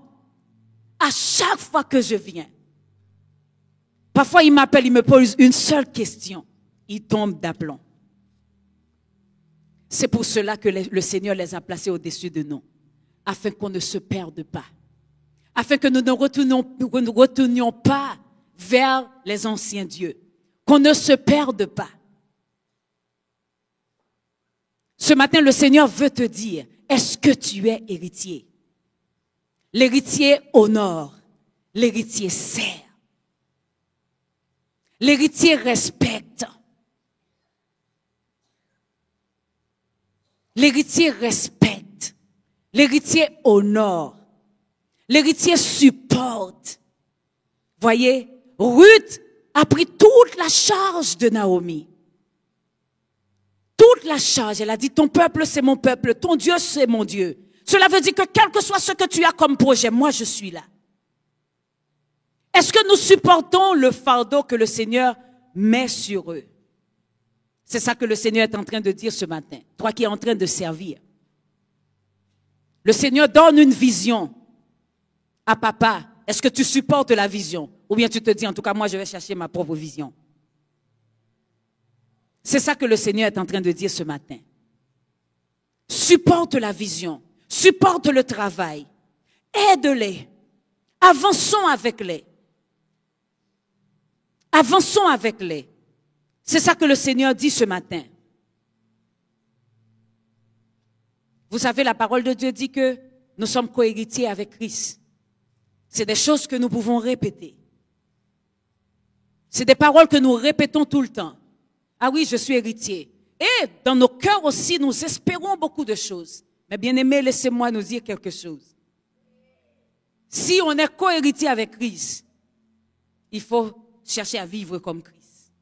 À chaque fois que je viens, parfois il m'appelle, il me pose une seule question, il tombe d'aplomb. C'est pour cela que le Seigneur les a placés au-dessus de nous, afin qu'on ne se perde pas, afin que nous ne retournions pas vers les anciens dieux, qu'on ne se perde pas. Ce matin, le Seigneur veut te dire, est-ce que tu es héritier? L'héritier honore, l'héritier sert, l'héritier respecte, l'héritier respecte, l'héritier honore, l'héritier supporte. Voyez, Ruth a pris toute la charge de Naomi. Toute la charge, elle a dit, ton peuple c'est mon peuple, ton Dieu c'est mon Dieu. Cela veut dire que quel que soit ce que tu as comme projet, moi je suis là. Est-ce que nous supportons le fardeau que le Seigneur met sur eux? C'est ça que le Seigneur est en train de dire ce matin, toi qui es en train de servir. Le Seigneur donne une vision à papa. Est-ce que tu supportes la vision? Ou bien tu te dis, en tout cas, moi je vais chercher ma propre vision. C'est ça que le Seigneur est en train de dire ce matin. Supporte la vision, supporte le travail, aide-les, avançons avec les. Avançons avec les. C'est ça que le Seigneur dit ce matin. Vous savez, la parole de Dieu dit que nous sommes cohéritiers avec Christ. C'est des choses que nous pouvons répéter. C'est des paroles que nous répétons tout le temps. Ah oui, je suis héritier. Et dans nos cœurs aussi, nous espérons beaucoup de choses. Mais bien aimés, laissez-moi nous dire quelque chose. Si on est cohéritier avec Christ, il faut chercher à vivre comme Christ.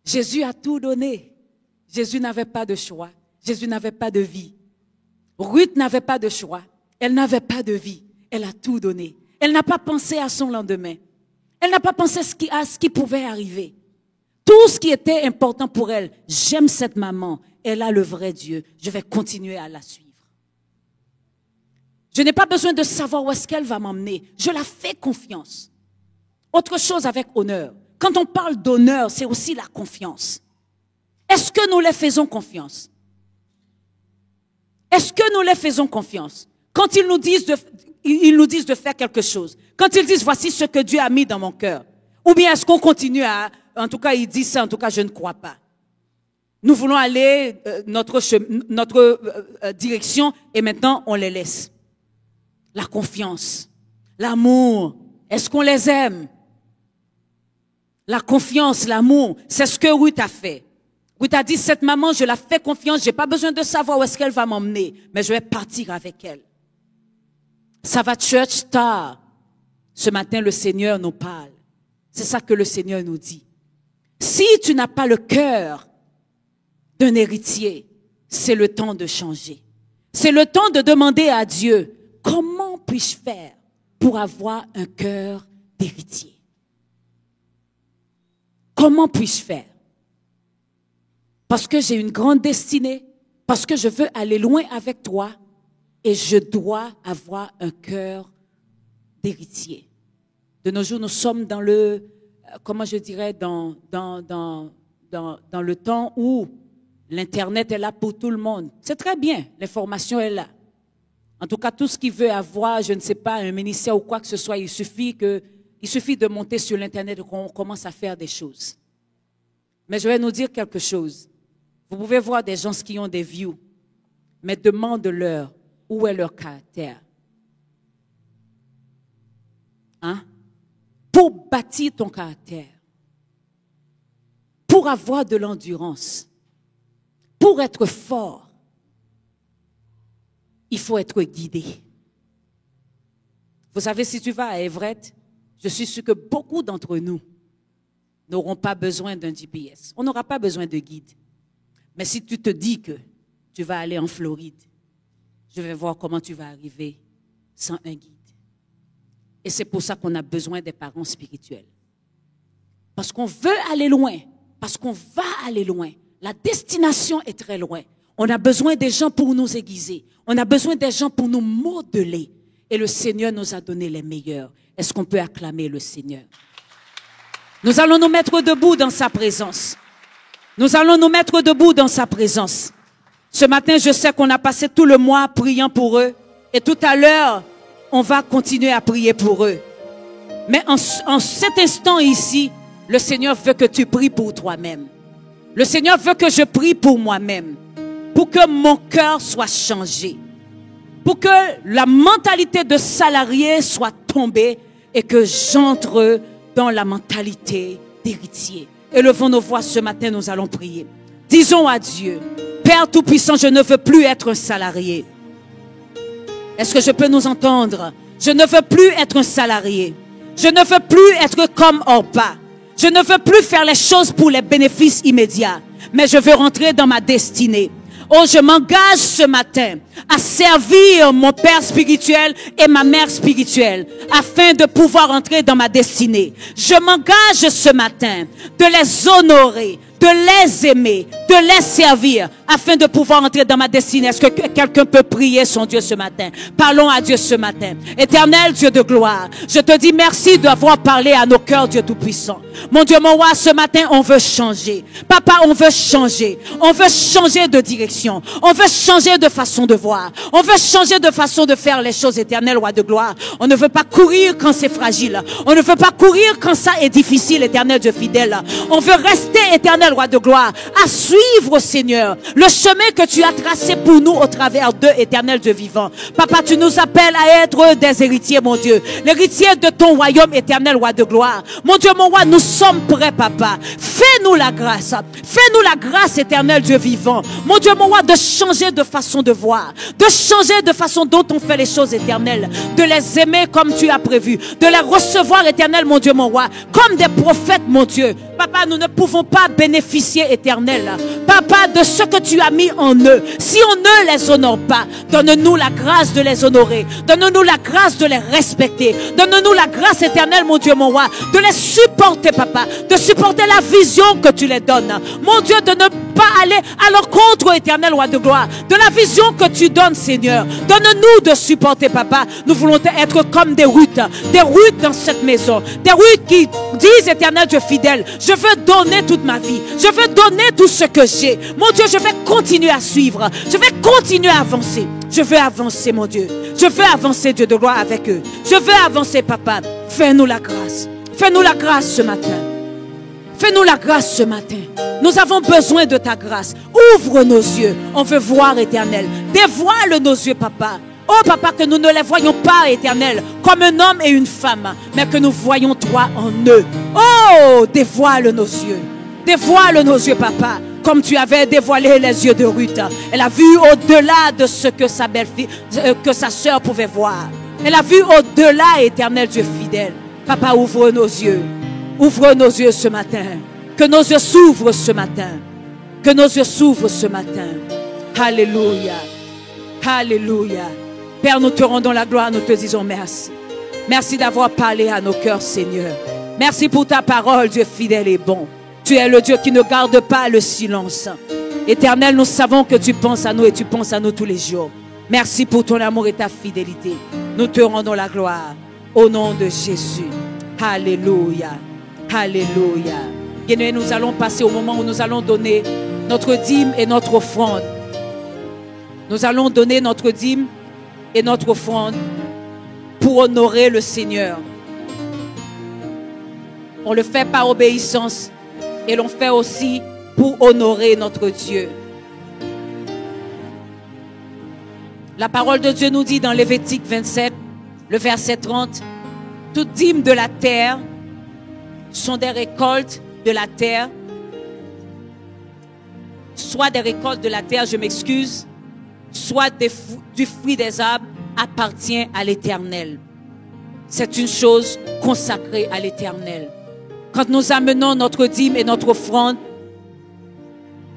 Jésus a tout donné. Jésus n'avait pas de choix. Jésus n'avait pas de vie. Ruth n'avait pas de choix. Elle n'avait pas de vie. Elle a tout donné. Elle n'a pas pensé à son lendemain. Elle n'a pas pensé à ce qui pouvait arriver. Tout ce qui était important pour elle, j'aime cette maman, elle a le vrai Dieu, je vais continuer à la suivre. Je n'ai pas besoin de savoir où est-ce qu'elle va m'emmener, je la fais confiance. Autre chose avec honneur, quand on parle d'honneur, c'est aussi la confiance. Est-ce que nous les faisons confiance? Est-ce que nous les faisons confiance? Quand ils nous disent de faire quelque chose, quand ils disent voici ce que Dieu a mis dans mon cœur, ou bien est-ce qu'on continue à... En tout cas, il dit ça, en tout cas, je ne crois pas. Nous voulons aller notre direction et maintenant, on les laisse. La confiance, l'amour, est-ce qu'on les aime? La confiance, l'amour, c'est ce que Ruth a fait. Ruth a dit, cette maman, je la fais confiance, j'ai pas besoin de savoir où est-ce qu'elle va m'emmener, mais je vais partir avec elle. Ça va church tard. Ce matin, le Seigneur nous parle. C'est ça que le Seigneur nous dit. Si tu n'as pas le cœur d'un héritier, c'est le temps de changer. C'est le temps de demander à Dieu, comment puis-je faire pour avoir un cœur d'héritier? Comment puis-je faire? Parce que j'ai une grande destinée, parce que je veux aller loin avec toi et je dois avoir un cœur d'héritier. De nos jours, nous sommes dans le, comment je dirais, dans le temps où l'Internet est là pour tout le monde. C'est très bien, l'information est là. En tout cas, tout ce qui veut avoir, je ne sais pas, un ministère ou quoi que ce soit, il suffit de monter sur l'Internet et qu'on commence à faire des choses. Mais je vais nous dire quelque chose. Vous pouvez voir des gens qui ont des views, mais demande-leur où est leur caractère. Hein? Pour bâtir ton caractère, pour avoir de l'endurance, pour être fort, il faut être guidé. Vous savez, si tu vas à Everett, je suis sûr que beaucoup d'entre nous n'auront pas besoin d'un GPS. On n'aura pas besoin de guide. Mais si tu te dis que tu vas aller en Floride, je vais voir comment tu vas arriver sans un guide. Et c'est pour ça qu'on a besoin des parents spirituels. Parce qu'on veut aller loin, parce qu'on va aller loin. La destination est très loin. On a besoin des gens pour nous aiguiser. On a besoin des gens pour nous modeler. Et le Seigneur nous a donné les meilleurs. Est-ce qu'on peut acclamer le Seigneur? Nous allons nous mettre debout dans sa présence. Nous allons nous mettre debout dans sa présence. Ce matin, je sais qu'on a passé tout le mois priant pour eux. Et tout à l'heure, on va continuer à prier pour eux. Mais en cet instant ici, le Seigneur veut que tu pries pour toi-même. Le Seigneur veut que je prie pour moi-même. Pour que mon cœur soit changé. Pour que la mentalité de salarié soit tombée et que j'entre dans la mentalité d'héritier. Élevons nos voix ce matin, nous allons prier. Disons à Dieu, Père Tout-Puissant, je ne veux plus être un salarié. Est-ce que je peux nous entendre? Je ne veux plus être un salarié. Je ne veux plus être comme Orpa. Je ne veux plus faire les choses pour les bénéfices immédiats. Mais je veux rentrer dans ma destinée. Oh, je m'engage ce matin à servir mon père spirituel et ma mère spirituelle afin de pouvoir entrer dans ma destinée. Je m'engage ce matin de les honorer, de les aimer, de les servir afin de pouvoir entrer dans ma destinée. Est-ce que quelqu'un peut prier son Dieu ce matin? Parlons à Dieu ce matin. Éternel Dieu de gloire, je te dis merci d'avoir parlé à nos cœurs, Dieu Tout-Puissant. Mon Dieu, mon roi, ce matin, on veut changer. Papa, on veut changer. On veut changer de direction. On veut changer de façon de voir. On veut changer de façon de faire les choses, éternel roi de gloire. On ne veut pas courir quand c'est fragile. On ne veut pas courir quand ça est difficile, éternel Dieu fidèle. On veut rester, éternel roi de gloire, à suivre, Seigneur, le chemin que tu as tracé pour nous au travers d'eux, éternel Dieu vivant. Papa, tu nous appelles à être des héritiers, mon Dieu. L'héritier de ton royaume, éternel roi de gloire. Mon Dieu, mon roi, nous sommes prêts, papa. Fais-nous la grâce. Fais-nous la grâce, éternel Dieu vivant. Mon Dieu, mon roi, de changer de façon de voir. De changer de façon dont on fait les choses, éternelles. De les aimer comme tu as prévu. De les recevoir, éternel, mon Dieu, mon roi. Comme des prophètes, mon Dieu. Papa, nous ne pouvons pas bénéficier, éternel, Papa, de ce que tu as mis en eux. Si on ne les honore pas, donne-nous la grâce de les honorer. Donne-nous la grâce de les respecter. Donne-nous la grâce, éternelle, mon Dieu, mon roi, de les supporter, papa. De supporter la vision que tu les donnes. Mon Dieu, de ne pas aller à l'encontre, éternel, roi de gloire, de la vision que tu donnes, Seigneur. Donne-nous de supporter, papa. Nous voulons être comme des Ruth dans cette maison. Des Ruth qui disent, éternel Dieu fidèle, je veux donner toute ma vie. Je veux donner tout ce que j'ai. Mon Dieu, je vais continuer à suivre. Je vais continuer à avancer. Je veux avancer, mon Dieu. Je veux avancer, Dieu de gloire, avec eux. Je veux avancer, papa. Fais-nous la grâce. Fais-nous la grâce ce matin. Fais-nous la grâce ce matin. Nous avons besoin de ta grâce. Ouvre nos yeux. On veut voir, éternel. Dévoile nos yeux, papa. Oh, papa, que nous ne les voyons pas, éternel, comme un homme et une femme, mais que nous voyons toi en eux. Oh, dévoile nos yeux. Dévoile nos yeux, papa, comme tu avais dévoilé les yeux de Ruth. Elle a vu au-delà de ce que sa belle-fille, que sa sœur pouvait voir. Elle a vu au-delà, Éternel Dieu fidèle. Papa, ouvre nos yeux. Ouvre nos yeux ce matin. Que nos yeux s'ouvrent ce matin. Que nos yeux s'ouvrent ce matin. Alléluia. Alléluia. Père, nous te rendons la gloire, nous te disons merci. Merci d'avoir parlé à nos cœurs, Seigneur. Merci pour ta parole, Dieu fidèle et bon. Tu es le Dieu qui ne garde pas le silence. Éternel, nous savons que tu penses à nous et tu penses à nous tous les jours. Merci pour ton amour et ta fidélité. Nous te rendons la gloire au nom de Jésus. Alléluia. Alléluia. Bien-aimés, nous allons passer au moment où nous allons donner notre dîme et notre offrande. Nous allons donner notre dîme et notre offrande pour honorer le Seigneur. On le fait par obéissance et l'on fait aussi pour honorer notre Dieu. La parole de Dieu nous dit dans Lévitique 27, le verset 30, toute dîme de la terre sont des récoltes de la terre, soit des récoltes de la terre, je m'excuse, soit du fruit des arbres appartient à l'Éternel. C'est une chose consacrée à l'Éternel. Quand nous amenons notre dîme et notre offrande,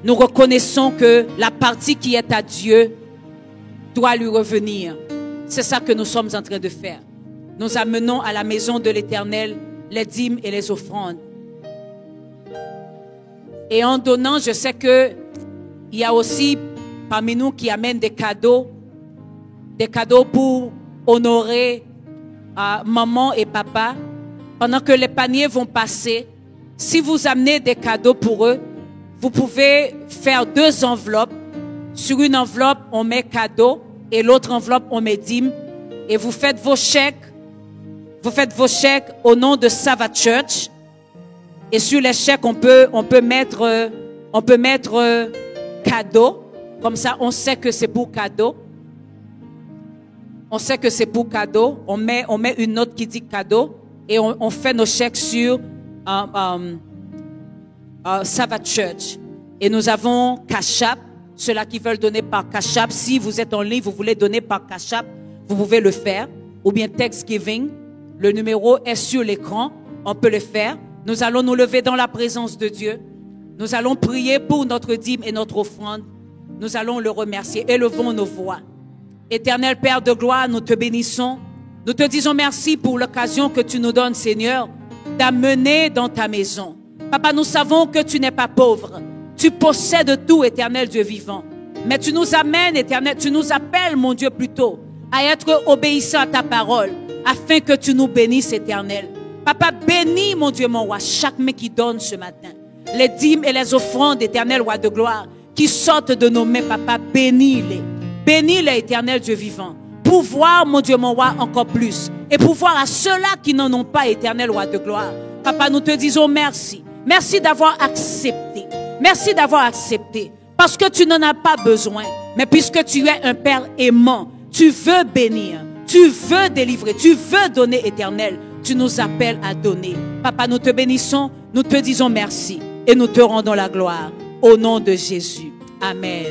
nous reconnaissons que la partie qui est à Dieu doit lui revenir. C'est ça que nous sommes en train de faire. Nous amenons à la maison de l'Éternel les dîmes et les offrandes. Et en donnant, je sais que il y a aussi parmi nous qui amènent des cadeaux pour honorer maman et papa. Pendant que les paniers vont passer, si vous amenez des cadeaux pour eux, vous pouvez faire 2 enveloppes. Sur une enveloppe, on met cadeau et l'autre enveloppe, on met dîme. Et vous faites vos chèques. Vous faites vos chèques au nom de Sabbath Church. Et sur les chèques, on peut mettre cadeau. Comme ça, on sait que c'est pour cadeau. On sait que c'est pour cadeau. On met une note qui dit cadeau. Et on fait nos chèques sur Sabbath Church. Et nous avons Cash App. Ceux-là qui veulent donner par Cash App. Si vous êtes en ligne, vous voulez donner par Cash App, vous pouvez le faire. Ou bien Thanksgiving. Le numéro est sur l'écran. On peut le faire. Nous allons nous lever dans la présence de Dieu. Nous allons prier pour notre dîme et notre offrande. Nous allons le remercier. Élevons nos voix. Éternel Père de gloire, nous te bénissons. Nous te disons merci pour l'occasion que tu nous donnes, Seigneur, d'amener dans ta maison. Papa, nous savons que tu n'es pas pauvre. Tu possèdes tout, Éternel Dieu vivant. Mais tu nous amènes, Éternel, tu nous appelles, mon Dieu, plutôt, à être obéissants à ta parole, afin que tu nous bénisses, Éternel. Papa, bénis, mon Dieu, mon roi, chaque main qui donne ce matin. Les dîmes et les offrandes, Éternel, roi de gloire, qui sortent de nos mains, Papa, bénis-les. Bénis-les, Éternel Dieu vivant. Pouvoir, mon Dieu, mon roi, encore plus. Et pouvoir à ceux-là qui n'en ont pas, Éternel roi de gloire. Papa, nous te disons merci. Merci d'avoir accepté. Merci d'avoir accepté. Parce que tu n'en as pas besoin. Mais puisque tu es un Père aimant, tu veux bénir. Tu veux délivrer. Tu veux donner, Éternel. Tu nous appelles à donner. Papa, nous te bénissons. Nous te disons merci. Et nous te rendons la gloire. Au nom de Jésus. Amen.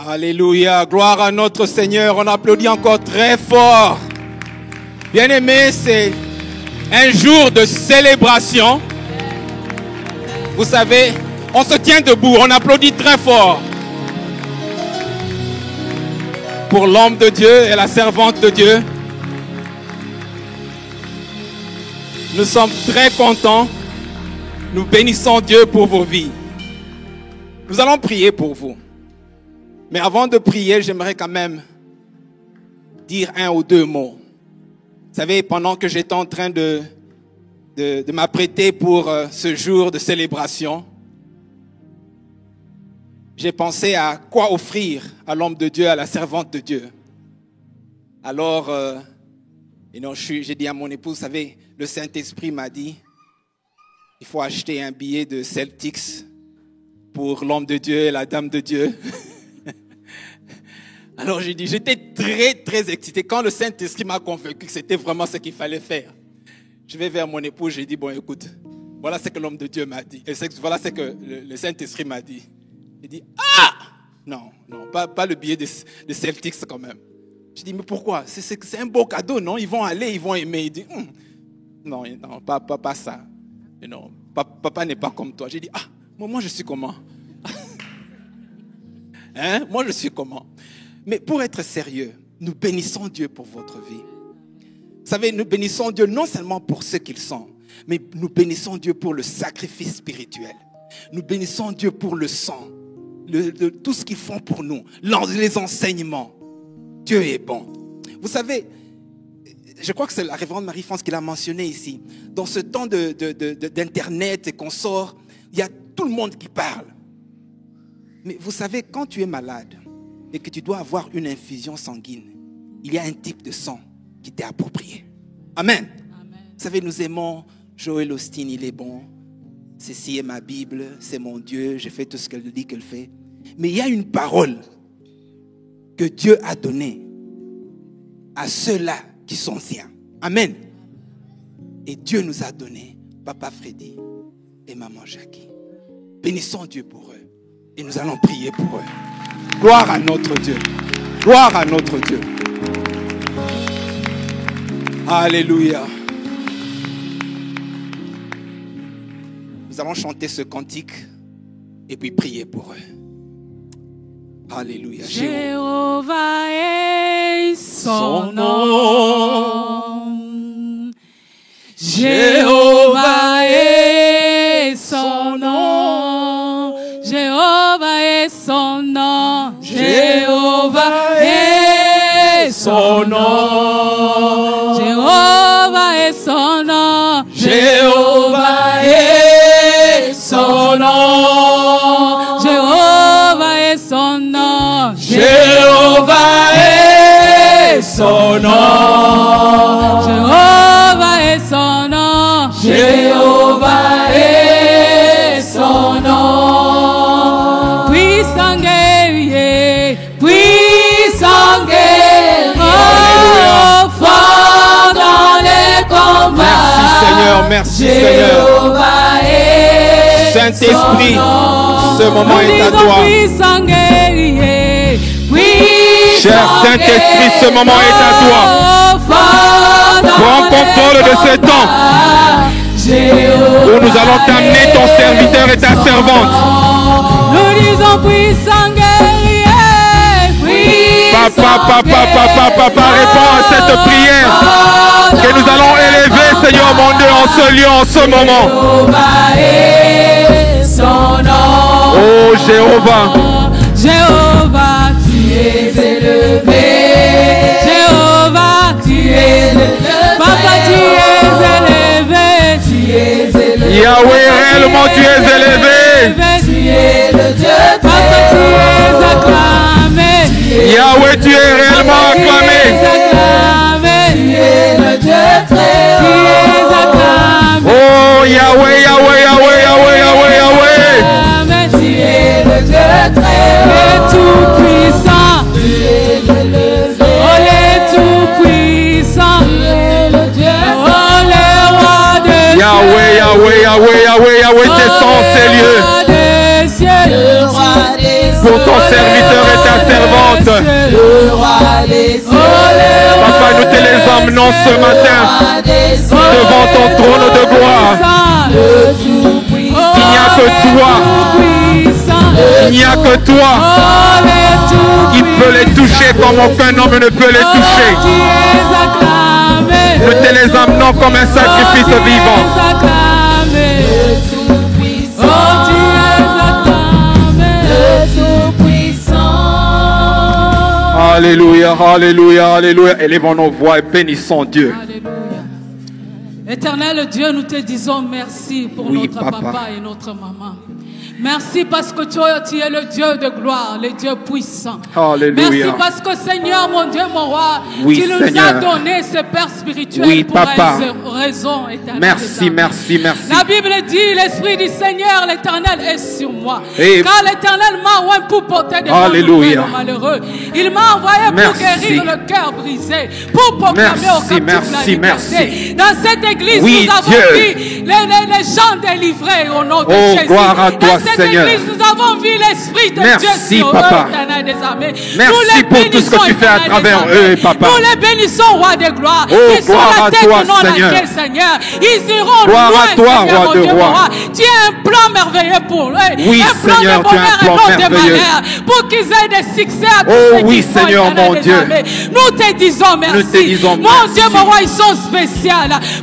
Alléluia, gloire à notre Seigneur. On applaudit encore très fort. Bien-aimés, c'est un jour de célébration. Vous savez, on se tient debout, on applaudit très fort pour l'homme de Dieu et la servante de Dieu. Nous sommes très contents. Nous bénissons Dieu pour vos vies. Nous allons prier pour vous. Mais avant de prier, j'aimerais quand même dire 1 ou 2 mots. Vous savez, pendant que j'étais en train de m'apprêter pour ce jour de célébration, j'ai pensé à quoi offrir à l'homme de Dieu, à la servante de Dieu. Alors, j'ai dit à mon épouse, vous savez, le Saint-Esprit m'a dit, il faut acheter un billet de Celtics pour l'homme de Dieu et la dame de Dieu. Alors j'ai dit, j'étais très, très excité. Quand le Saint-Esprit m'a convaincu que c'était vraiment ce qu'il fallait faire, je vais vers mon épouse, j'ai dit, bon, écoute, voilà ce que l'homme de Dieu m'a dit. Et voilà ce que le Saint-Esprit m'a dit. Il dit, ah! Non, pas le billet de Celtics quand même. Je dis, mais pourquoi? C'est un beau cadeau, non? Ils vont aller, ils vont aimer. Il dit, non, pas ça. Et non, papa n'est pas comme toi. J'ai dit, moi je suis comment? Hein? Moi je suis comment? Mais pour être sérieux, nous bénissons Dieu pour votre vie. Vous savez, nous bénissons Dieu non seulement pour ce qu'ils sont, mais nous bénissons Dieu pour le sacrifice spirituel. Nous bénissons Dieu pour le sang, tout ce qu'ils font pour nous, les enseignements. Dieu est bon. Vous savez, je crois que c'est la révérende Marie-France qui l'a mentionné ici. Dans ce temps d'Internet et qu'on sort, il y a tout le monde qui parle. Mais vous savez, quand tu es malade et que tu dois avoir une infusion sanguine, il y a un type de sang qui t'est approprié. Amen. Amen. Vous savez, nous aimons Joël Austin, il est bon. Ceci est ma Bible, c'est mon Dieu, je fais tout ce qu'elle dit qu'elle fait. Mais il y a une parole que Dieu a donnée à ceux-là qui sont siens. Amen. Et Dieu nous a donné Papa Freddy et Maman Jackie. Bénissons Dieu pour eux. Et nous allons prier pour eux. Gloire à notre Dieu. Gloire à notre Dieu. Alléluia. Nous allons chanter ce cantique et puis prier pour eux. Alléluia. Jéhovah est son nom. Jéhovah est son nom. Jéhovah est son nom. Jéhovah est son nom. Jéhovah est son nom. Jéhovah est son nom. Jéhovah est son nom. Jéhovah est son nom. Jéhovah est son nom. Jéhovah est son nom. Puissant guerrier, puissant guerrier, oh, fort dans les combats. Merci Seigneur, merci Seigneur. Saint-Esprit, ce moment est à toi. Cher Saint-Esprit, ce moment est à toi. Prends contrôle de ce temps où nous allons t'amener ton serviteur et ta servante. Nous disons puissant guerrier. Papa, réponds à cette prière que nous allons élever, Seigneur mon Dieu, en ce lieu, en ce moment. Oh Jéhovah. Jéhovah, tu es élevé. Jéhovah, tu es élevé. Papa, tu es élevé. Tu es élevé. Yahweh, réellement tu es élevé. Tu es le Dieu. Papa, tu es acclamé. Yahweh, tu es réellement acclamé. Tu es le Dieu très haut. Tu es acclamé. Oh Yahweh, Yahweh, Yahweh, Yahweh, Yahweh, Yahweh. Tu es le Dieu très haut. Tu es tout puissant. Tu es le Dieu. Oh, les tout puissant. Tu es le Dieu. Oh, le roi de Yahweh, Yahweh, Yahweh, Yahweh, Yahweh, descends en ces lieux. Pour ton serviteur et ta servante. Papa, nous te les emmenons ce matin devant ton trône de gloire. Il n'y a que toi. Il n'y a que toi qui peut les toucher comme aucun homme ne peut les toucher. Nous te les emmenons comme un sacrifice vivant. Alléluia, alléluia, alléluia. Élevons nos voix et bénissons Dieu. Alléluia. Éternel Dieu, nous te disons merci pour notre papa et notre maman. Merci parce que tu es le Dieu de gloire, le Dieu puissant. Alléluia. Merci parce que Seigneur, mon Dieu, mon roi, oui, tu nous as donné ce Père spirituel pour une raison éternelle. Merci, merci, merci. La Bible dit dit, l'Esprit du Seigneur, l'Éternel est sur moi. Et car l'Éternel m'a envoyé pour porter des Alléluia. bonnes nouvelles aux malheureux. Il m'a envoyé pour guérir le cœur brisé, pour proclamer aux captifs la liberté. Dans cette église, nous avons vu les gens délivrés au nom de Jésus. Gloire à toi, dans cette Seigneur. église, nous avons vu l'Esprit de Dieu sur Papa. eux, Éternel des armées. Merci pour tout ce que tu fais à travers eux, Papa. Nous les bénissons, roi de gloire. Ils sont gloire la à tête toi, et non Seigneur. la queue, Seigneur. Ils iront Gloire loin, à toi, Seigneur, roi mon de Dieu, roi. mon roi. Tu as un plan merveilleux pour eux. Oui, un plan Seigneur, de tu as un bonheur plan et non de merveilleux. malheur. Pour qu'ils aient des succès à tous Oh ceux oui, qui font, Seigneur, Éternel mon des Dieu. armées. Nous te disons merci. Nous te disons mon merci. Dieu, mon roi, ils sont spéciaux.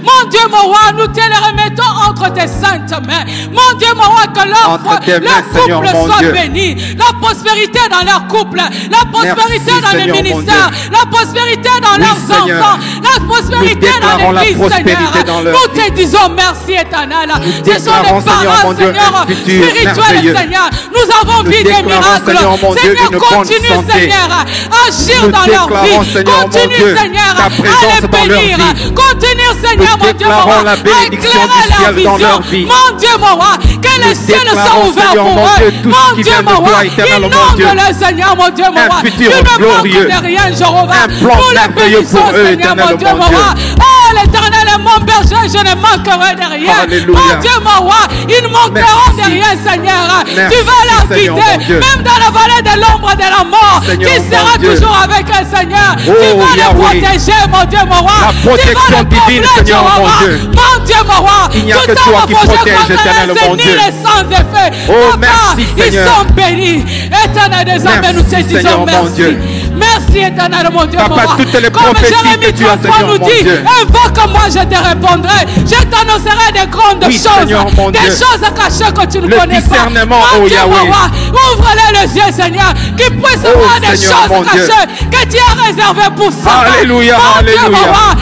Mon Dieu, mon roi, nous te les remettons entre tes saintes mains. Mon Dieu, mon roi, que leur Seigneur, couple mon soit Dieu. béni. La prospérité dans leur couple. La prospérité Merci, dans les Seigneur, mon ministères. Dieu. La prospérité dans Oui, leurs Seigneur. enfants. La prospérité Nous dans déclarons la l'église, prospérité Seigneur. dans leur Nous vie. te disons merci, éternel. Ce sont déclarons, des Seigneur, parents, mon Dieu, Seigneur, un futur spirituels, merveilleux. Seigneur. Nous avons Nous vu des déclarons, miracles. Seigneur, mon Dieu, Seigneur, une bonne continue, santé. Seigneur, à agir Nous dans leur déclarons, vie. Seigneur, mon Continue, Dieu, Seigneur, ta à présence les dans leur bénir. vie. Continue, Seigneur, Nous mon Dieu, mon déclarons roi, la à bénédiction éclairer du leur ciel dans vision. leur vie. Mon Dieu, mon roi, que les cieux déclarons, soient ouverts Seigneur, pour mon eux. Dieu, tout ce Mon qui Dieu, vient de mon toi, roi, éternel, mon Dieu. inonde-le, Seigneur, mon Dieu, mon Un roi. futur Tu ne manques glorieux. de rien, Jéhovah. Un plan Nous les merveilleux pour bénissons, eux, Seigneur, éternel, mon Dieu, mon mon Dieu. roi. Oh, l'Éternel est mon berger, je ne manquerai de rien. Alléluia. Mon Dieu, mon roi, ils ne manqueront de Merci. rien, Seigneur. Merci, Tu vas leur Seigneur, guider, mon Dieu. même dans la vallée de l'ombre de la mort. Seigneur, Tu mon seras Dieu. toujours avec eux, Seigneur. Oh, Tu vas les Yahweh. protéger, mon Dieu, mon roi. La protection Tu vas les divine, combler, Seigneur, mon Jéhovah. Dieu. Mon Dieu, mon roi. Il n'y a Tout que ça toi va qui forger protèges, contre éternel, les mon ennemis, Dieu. les sans effet. Oh, Papa, merci, ils Seigneur. sont bénis. Éternel des armées, nous te Merci, disons Seigneur, mon merci. Dieu. Merci, éternel, mon Dieu, Papa, mon roi. toutes les Comme prophéties Jérémie que tu as, 33 Seigneur, nous mon dit, Dieu. invoque-moi, je te répondrai. Je t'annoncerai des grandes Oui, choses. Seigneur, mon Des Dieu. choses cachées que tu ne Le connais pas. discernement, Mon oh Dieu, Yahweh. mon roi, ouvre-les les yeux, Seigneur, qu'ils puissent Oh, voir des Seigneur, mon choses Dieu. cachées que tu as réservées pour ça. Alléluia, Mon Dieu, alléluia. mon roi,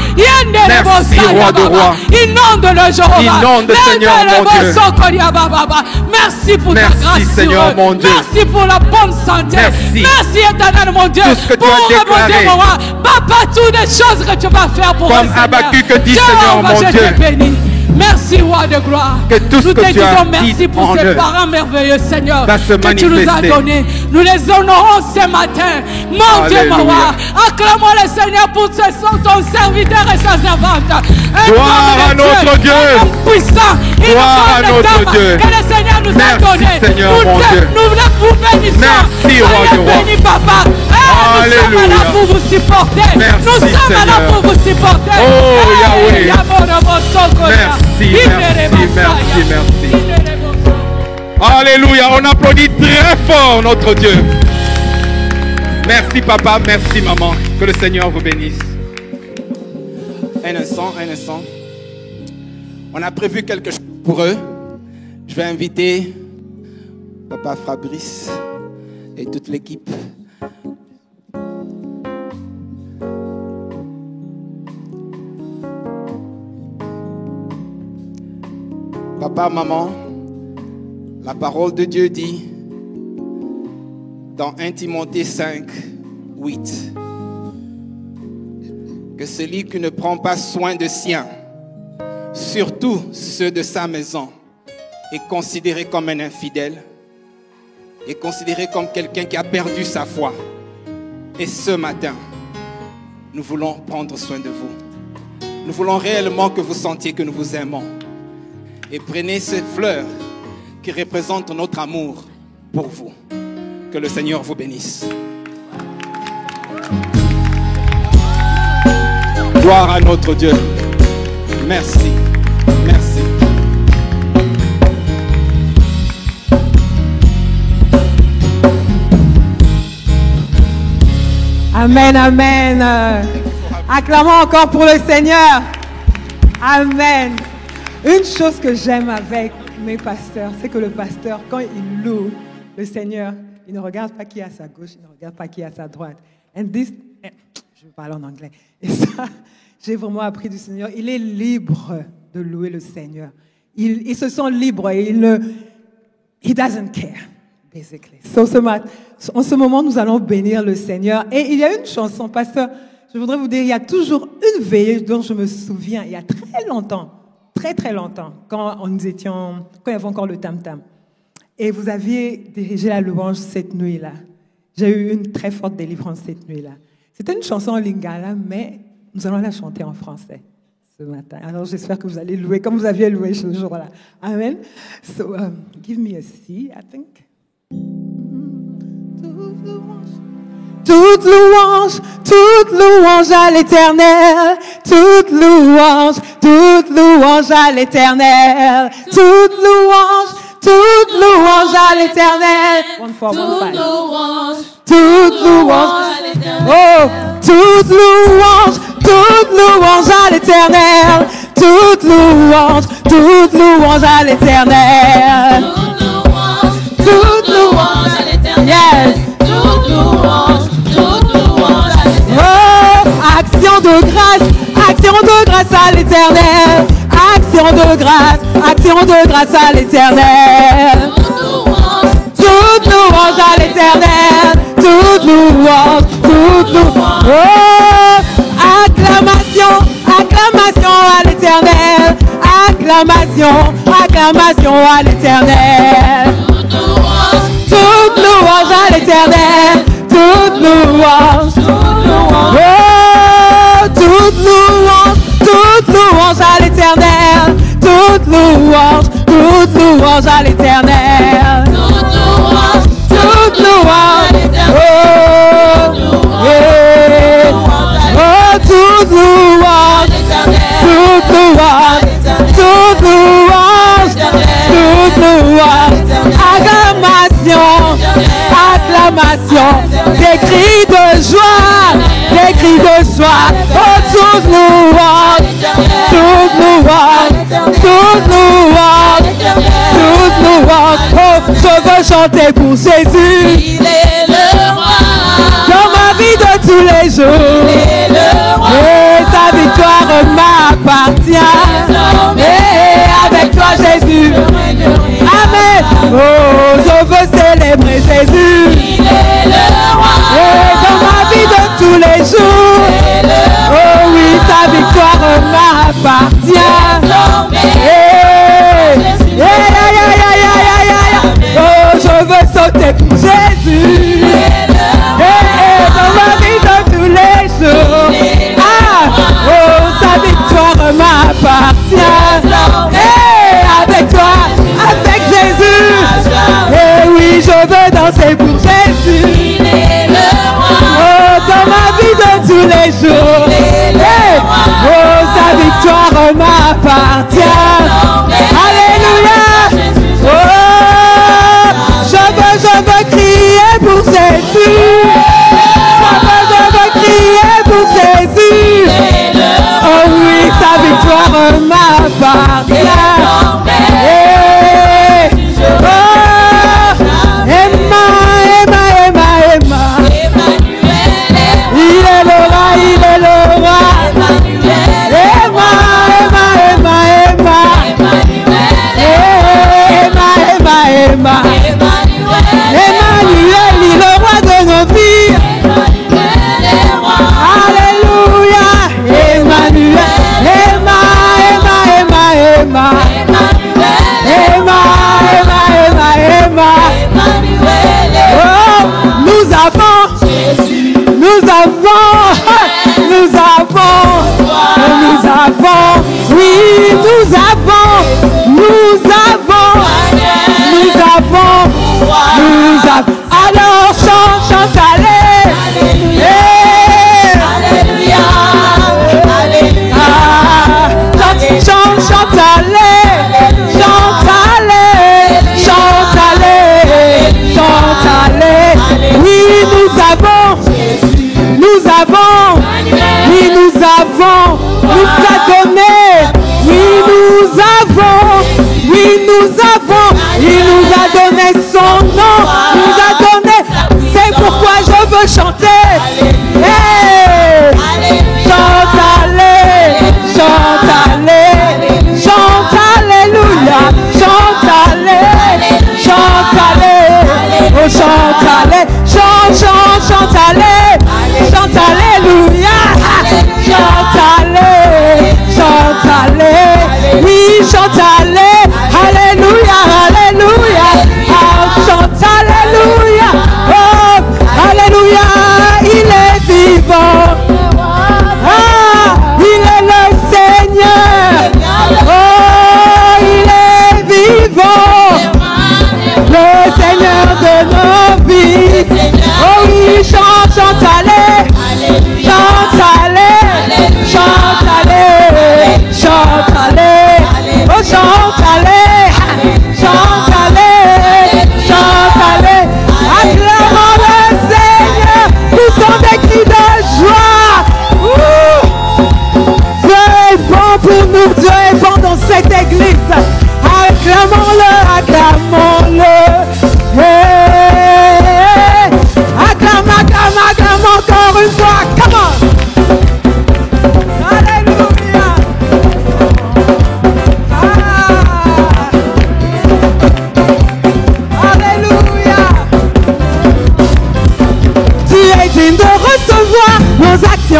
Merci, roi de roi. Inonde-le, Jéhovah. Inonde, Seigneur, mon Dieu. Merci pour ta Merci, grâce, Seigneur, sur eux. mon Dieu. Merci pour la bonne santé. Merci. Éternel, mon Dieu. Tout ce que tu pour as déclaré. mon roi. Papa, toutes les choses que tu vas faire pour Comme eux, Seigneur. Habakkuk dit, Jéhovah, Seigneur, mon je Dieu. te bénis. Merci, roi de gloire. Que tout ce nous que te tu as disons dit merci pour en ces eux parents merveilleux, Seigneur, va se que tu nous as manifester. donnés. Nous les honorons ce matin. Mon Dieu, mon Alléluia. roi. Acclamons le Seigneur pour ton serviteur et sa servante. Un Gloire homme à de notre Dieu. Un homme puissant. Une Gloire à grande notre dame Dieu. que le Seigneur nous Merci, a donné. Seigneur, nous mon Dieu. Nous vous bénissons. Merci, roi Soyez du roi. bénis, papa. Nous sommes Alléluia. là pour vous supporter. Merci, nous sommes là Seigneur. pour vous supporter. Oh, Yahweh. Merci, merci. Alléluia. On applaudit très fort notre Dieu. Merci papa, merci maman. Que le Seigneur vous bénisse. Un instant. On a prévu quelque chose pour eux. Je vais inviter papa Fabrice et toute l'équipe. Papa, maman, la parole de Dieu dit dans 1 Timothée 5, 8 que celui qui ne prend pas soin de sien, surtout ceux de sa maison, est considéré comme un infidèle, est considéré comme quelqu'un qui a perdu sa foi. Et ce matin, nous voulons prendre soin de vous. Nous voulons réellement que vous sentiez que nous vous aimons. Et prenez ces fleurs qui représentent notre amour pour vous. Que le Seigneur vous bénisse. Gloire à notre Dieu. Merci. Merci. Amen, amen. Acclamons encore pour le Seigneur. Amen. Une chose que j'aime avec mes pasteurs, c'est que le pasteur, quand il loue le Seigneur, il ne regarde pas qui est à sa gauche, il ne regarde pas qui est à sa droite. Je vais parler en anglais. Et ça, j'ai vraiment appris du Seigneur. Il est libre de louer le Seigneur. Il se sent libre et he doesn't care, basically. En ce moment, nous allons bénir le Seigneur. Et il y a une chanson, pasteur, je voudrais vous dire, il y a toujours une veillée dont je me souviens, il y a très longtemps, très très longtemps, quand il y avait encore le tam-tam. Et vous aviez dirigé la louange cette nuit-là. J'ai eu une très forte délivrance cette nuit-là. C'était une chanson en lingala, mais nous allons la chanter en français ce matin. Alors j'espère que vous allez louer comme vous aviez loué ce jour-là. Amen. So, give me a C, I think. Toute louange à l'Éternel. Toute louange à l'Éternel. Toute louange à l'Éternel. Toute louange à l'Éternel. Oh, toute louange à l'Éternel. Toute louange à l'Éternel. Toute louange à l'Éternel. Yes. Toute louange à l'Éternel. Oh, action de grâce à l'Éternel. Action de grâce à l'Éternel. Toute louange à l'Éternel. Toute louange. Oh, acclamation à l'Éternel. Acclamation à l'Éternel. Toute louange à l'Éternel. Toute louange. Oh, toute louange à l'Éternel. Toute louange à l'Éternel. Toute louange. Oh, yeah. Oh, toute louange. Acclamation. Des cris de joie. Oh, toute louange. Oh, je veux chanter pour Jésus. Il est le roi. Dans ma vie de tous les jours. Il est le roi. Et sa victoire m'appartient. Et avec toi Jésus. Amen. Oh, je veux célébrer Jésus. Il est le roi. Et dans ma vie de tous les jours. Oh oui, sa victoire m'appartient. Oh, je veux sauter pour Jésus. Dans ma vie de tous les jours. Oh, sa victoire m'appartient. Avec toi, avec Jésus. Et oui, je veux danser pour Jésus. Oh, dans ma vie de tous les jours. Oh, sa victoire m'appartient. Alléluia. Oh, je veux crier pour Jésus. Je veux crier pour Jésus. Oh oui, sa victoire m'appartient. Emmanuel, il est le roi de nos vies. Alléluia. Emmanuel, Oh, nous avons, oui, nous avons. Alors chante, allez. Alléluia. Chante, allez. Oui, nous avons. Oui, nous avons. Nous a donné. Il nous a donné son nom. C'est pourquoi je veux chanter. Hey! Chante, alléluia. Oh, chante, alléluia. Chante, allez. Oui,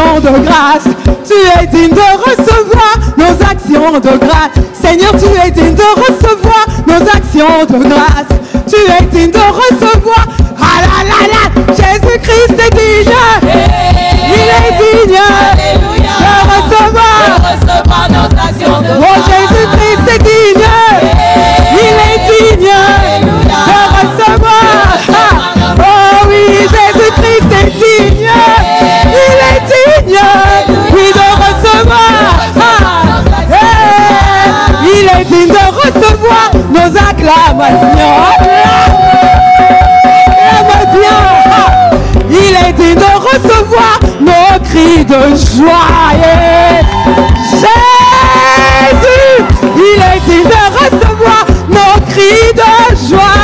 actions de grâce. Tu es digne de recevoir nos actions de grâce. Seigneur, tu es digne de recevoir nos actions de grâce. Tu es digne de recevoir. Ah là là là, Jésus-Christ est digne. Il est digne de recevoir nos actions de grâce. Oh, Jésus-Christ est digne. Il est digne de recevoir. Oh oui, Jésus-Christ est digne. Il est digne, oui, de recevoir. Il est digne de recevoir nos acclamations. Il est digne de recevoir nos cris de joie. Jésus, il est digne de recevoir nos cris de joie.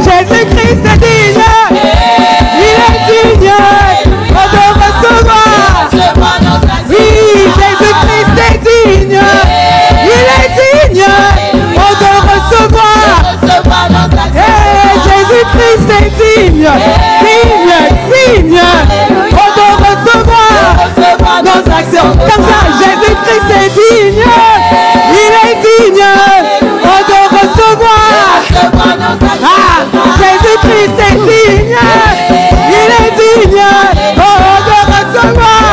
Jésus-Christ est digne. Il est digne de recevoir. Oui, Jésus-Christ est digne. Il est digne de recevoir. Jésus-Christ est digne. Digne de recevoir nos actions. Comme ça, Jésus-Christ est digne. Il est digne de recevoir. Jésus-Christ est digne. Il est digne de recevoir.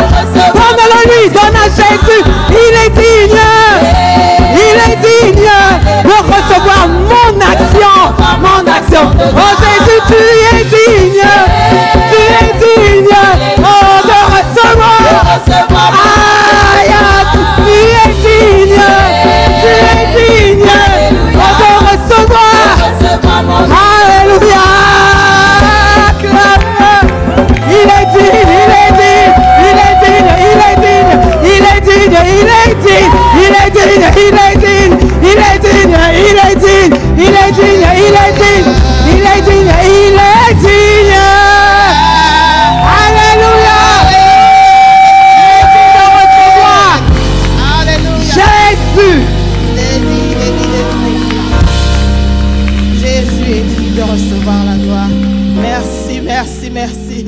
Donne-le lui, donne à Jésus. Il est digne. Il est digne de recevoir mon action. Mon action. Oh Jésus, tu es digne. Tu es digne de recevoir. Tu es digne. Tu es digne de recevoir. Alléluia. Il est digne, il est digne, il est digne, il est digne, il est digne, il est digne, il est digne, il est digne, il est digne, il est digne, il est digne, il est digne, il est digne, il est digne. Alléluia. Jésus. Jésus est digne de recevoir la gloire. Merci, merci, merci.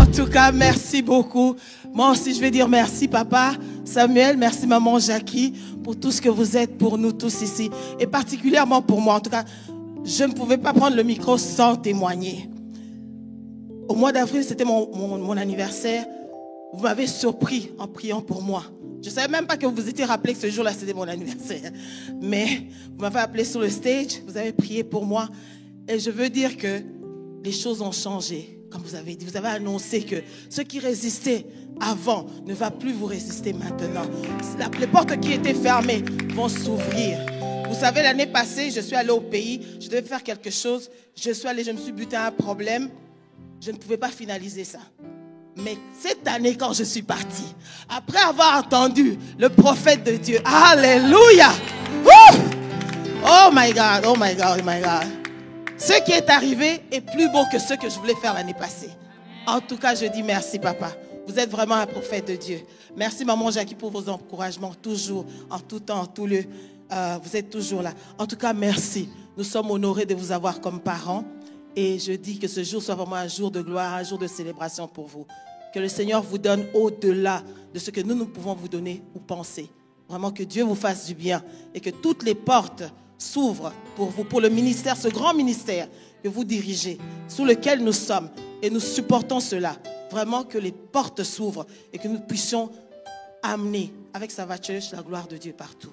En tout cas, merci beaucoup. Moi aussi, je vais dire merci, papa Samuel. Merci, maman Jackie, pour tout ce que vous êtes pour nous tous ici. Et particulièrement pour moi. En tout cas, je ne pouvais pas prendre le micro sans témoigner. Au mois d'avril, c'était mon anniversaire. Vous m'avez surpris en priant pour moi. Je ne savais même pas que vous vous étiez rappelé que ce jour-là, c'était mon anniversaire. Mais vous m'avez appelé sur le stage, vous avez prié pour moi. Et je veux dire que les choses ont changé, comme vous avez dit. Vous avez annoncé que ceux qui résistaient avant ne va plus vous résister maintenant. Les portes qui étaient fermées vont s'ouvrir. Vous savez, l'année passée, je suis allée au pays, je devais faire quelque chose. Je suis allée, je me suis buté à un problème. Je ne pouvais pas finaliser ça. Mais cette année, quand je suis partie, après avoir entendu le prophète de Dieu, alléluia, oh my God, oh my God, oh my God. Ce qui est arrivé est plus beau que ce que je voulais faire l'année passée. En tout cas, je dis merci, papa. Vous êtes vraiment un prophète de Dieu. Merci, maman Jackie, pour vos encouragements, toujours, en tout temps, en tout lieu. Vous êtes toujours là. En tout cas, merci. Nous sommes honorés de vous avoir comme parents. Et je dis que ce jour soit vraiment un jour de gloire, un jour de célébration pour vous. Que le Seigneur vous donne au-delà de ce que nous pouvons vous donner ou penser. Vraiment que Dieu vous fasse du bien et que toutes les portes s'ouvrent pour vous, pour le ministère, ce grand ministère que vous dirigez, sous lequel nous sommes et nous supportons cela. Vraiment que les portes s'ouvrent et que nous puissions amener avec Sava Church la gloire de Dieu partout.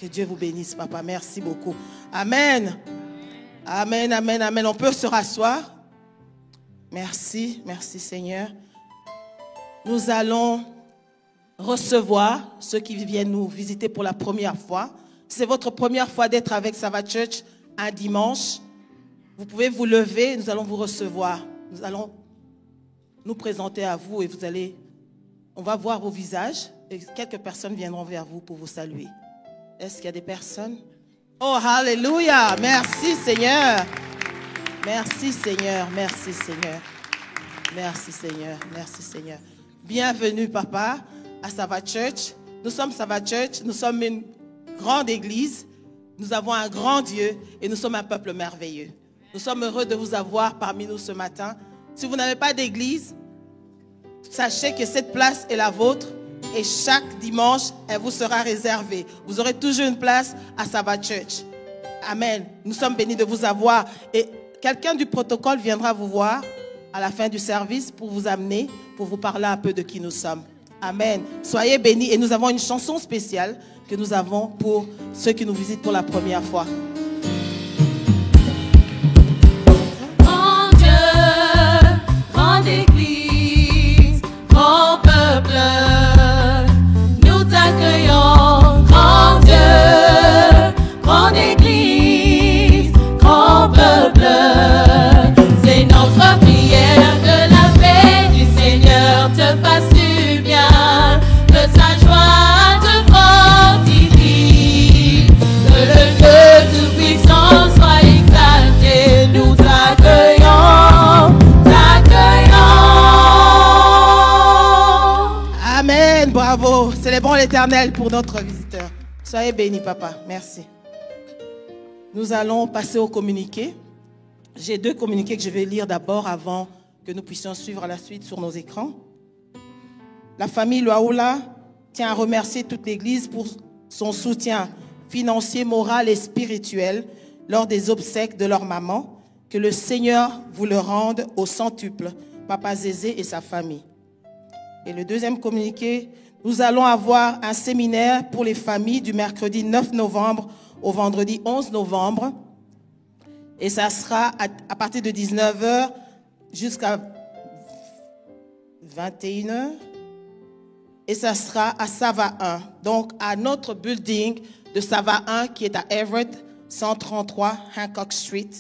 Que Dieu vous bénisse, papa. Merci beaucoup. Amen. Amen, amen, amen. On peut se rasseoir. Merci, merci Seigneur. Nous allons recevoir ceux qui viennent nous visiter pour la première fois. C'est votre première fois d'être avec Sava Church un dimanche. Vous pouvez vous lever, nous allons vous recevoir. Nous allons nous présenter à vous et on va voir vos visages et quelques personnes viendront vers vous pour vous saluer. Est-ce qu'il y a des personnes? Oh, alléluia! Merci Seigneur. Merci Seigneur, merci Seigneur. Merci Seigneur, merci Seigneur. Bienvenue papa à Sava Church. Nous sommes Sava Church, nous sommes une grande église. Nous avons un grand Dieu et nous sommes un peuple merveilleux. Nous sommes heureux de vous avoir parmi nous ce matin. Si vous n'avez pas d'église, sachez que cette place est la vôtre et chaque dimanche, elle vous sera réservée. Vous aurez toujours une place à Sava Church. Amen. Nous sommes bénis de vous avoir. Et quelqu'un du protocole viendra vous voir à la fin du service pour vous amener, pour vous parler un peu de qui nous sommes. Amen. Soyez bénis. Et nous avons une chanson spéciale que nous avons pour ceux qui nous visitent pour la première fois. Grand Dieu, grande Église, grand peuple, nous t'accueillons. Grand Dieu, grande Église, grand peuple, c'est notre prière que la paix du Seigneur te fasse du bien, que sa joie te fortifie, que le Dieu tout-puissant soit exalté. Nous t'accueillons, t'accueillons. Amen. Bravo. Célébrons l'Éternel pour notre visiteur. Soyez bénis, papa. Merci. Nous allons passer au communiqué. J'ai 2 communiqués que je vais lire d'abord avant que nous puissions suivre à la suite sur nos écrans. La famille Loaoula tient à remercier toute l'Église pour son soutien financier, moral et spirituel lors des obsèques de leur maman. Que le Seigneur vous le rende au centuple, Papa Zézé et sa famille. Et le deuxième communiqué, nous allons avoir un séminaire pour les familles du mercredi 9 novembre au vendredi 11 novembre. Et ça sera à partir de 19h jusqu'à 21h. Et ça sera à Sava 1. Donc, à notre building de Sava 1 qui est à Everett, 133 Hancock Street,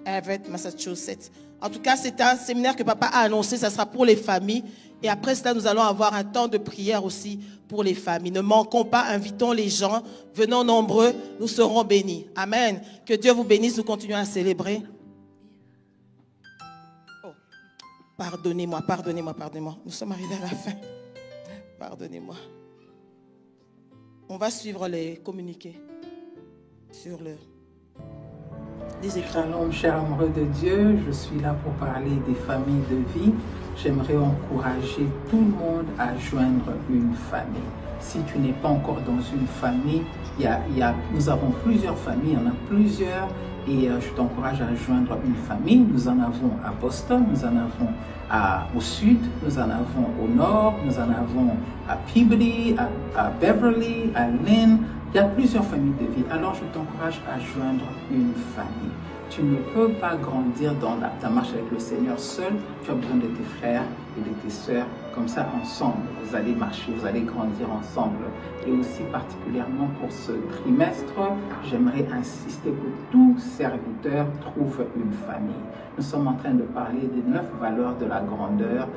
Everett, Massachusetts. En tout cas, c'est un séminaire que papa a annoncé. Ça sera pour les familles. Et après cela, nous allons avoir un temps de prière aussi pour les familles. Ne manquons pas, invitons les gens. Venons nombreux, nous serons bénis. Amen. Que Dieu vous bénisse. Nous continuons à célébrer. Oh. Pardonnez-moi. Nous sommes arrivés à la fin. Pardonnez-moi. On va suivre les communiqués sur les écrans. Shalom, cher amoureux de Dieu, je suis là pour parler des familles de vie. J'aimerais encourager tout le monde à joindre une famille. Si tu n'es pas encore dans une famille, nous avons plusieurs familles, il y en a plusieurs, et je t'encourage à joindre une famille. Nous en avons à Boston, nous en avons au sud, nous en avons au nord, nous en avons à Peabody, à Beverly, à Lynn. Il y a plusieurs familles de vie. Alors je t'encourage à joindre une famille. Tu ne peux pas grandir dans ta marche avec le Seigneur seul. Tu as besoin de tes frères et de tes sœurs. Comme ça, ensemble, vous allez marcher, vous allez grandir ensemble. Et aussi particulièrement pour ce trimestre, j'aimerais insister que tout serviteur trouve une famille. Nous sommes en train de parler des 9 valeurs de la grandeur.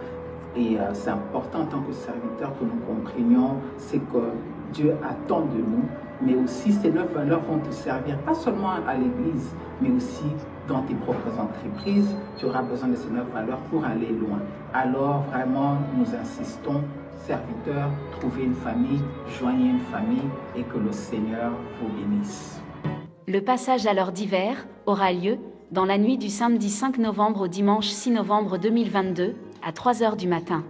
Et c'est important en tant que serviteur que nous comprenions, c'est que Dieu attend de nous, mais aussi ces 9 valeurs vont te servir, pas seulement à l'église, mais aussi dans tes propres entreprises. Tu auras besoin de ces 9 valeurs pour aller loin. Alors vraiment, nous insistons, serviteurs, trouvez une famille, joignez une famille et que le Seigneur vous bénisse. Le passage à l'heure d'hiver aura lieu dans la nuit du samedi 5 novembre au dimanche 6 novembre 2022, à 3h du matin.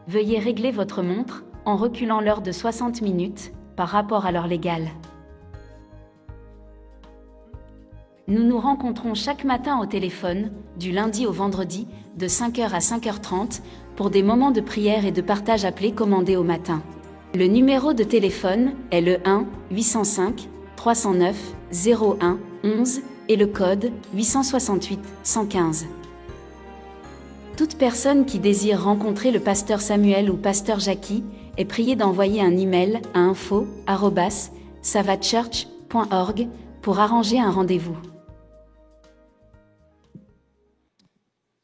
Veuillez régler votre montre en reculant l'heure de 60 minutes par rapport à l'heure légale. Nous nous rencontrons chaque matin au téléphone, du lundi au vendredi, de 5h à 5h30, pour des moments de prière et de partage appelés commandés au matin. Le numéro de téléphone est le 1 805 309 01 11 et le code 868 115. Toute personne qui désire rencontrer le pasteur Samuel ou pasteur Jackie est priée d'envoyer un email à info@savachurch.org pour arranger un rendez-vous.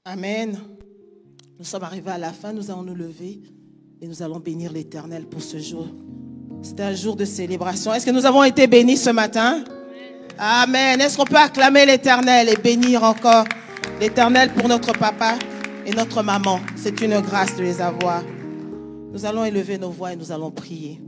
Amen. Nous sommes arrivés à la fin, nous allons nous lever et nous allons bénir l'Éternel pour ce jour. C'est un jour de célébration. Est-ce que nous avons été bénis ce matin? Amen. Est-ce qu'on peut acclamer l'Éternel et bénir encore l'Éternel pour notre papa et notre maman? C'est une grâce de les avoir. Nous allons élever nos voix et nous allons prier.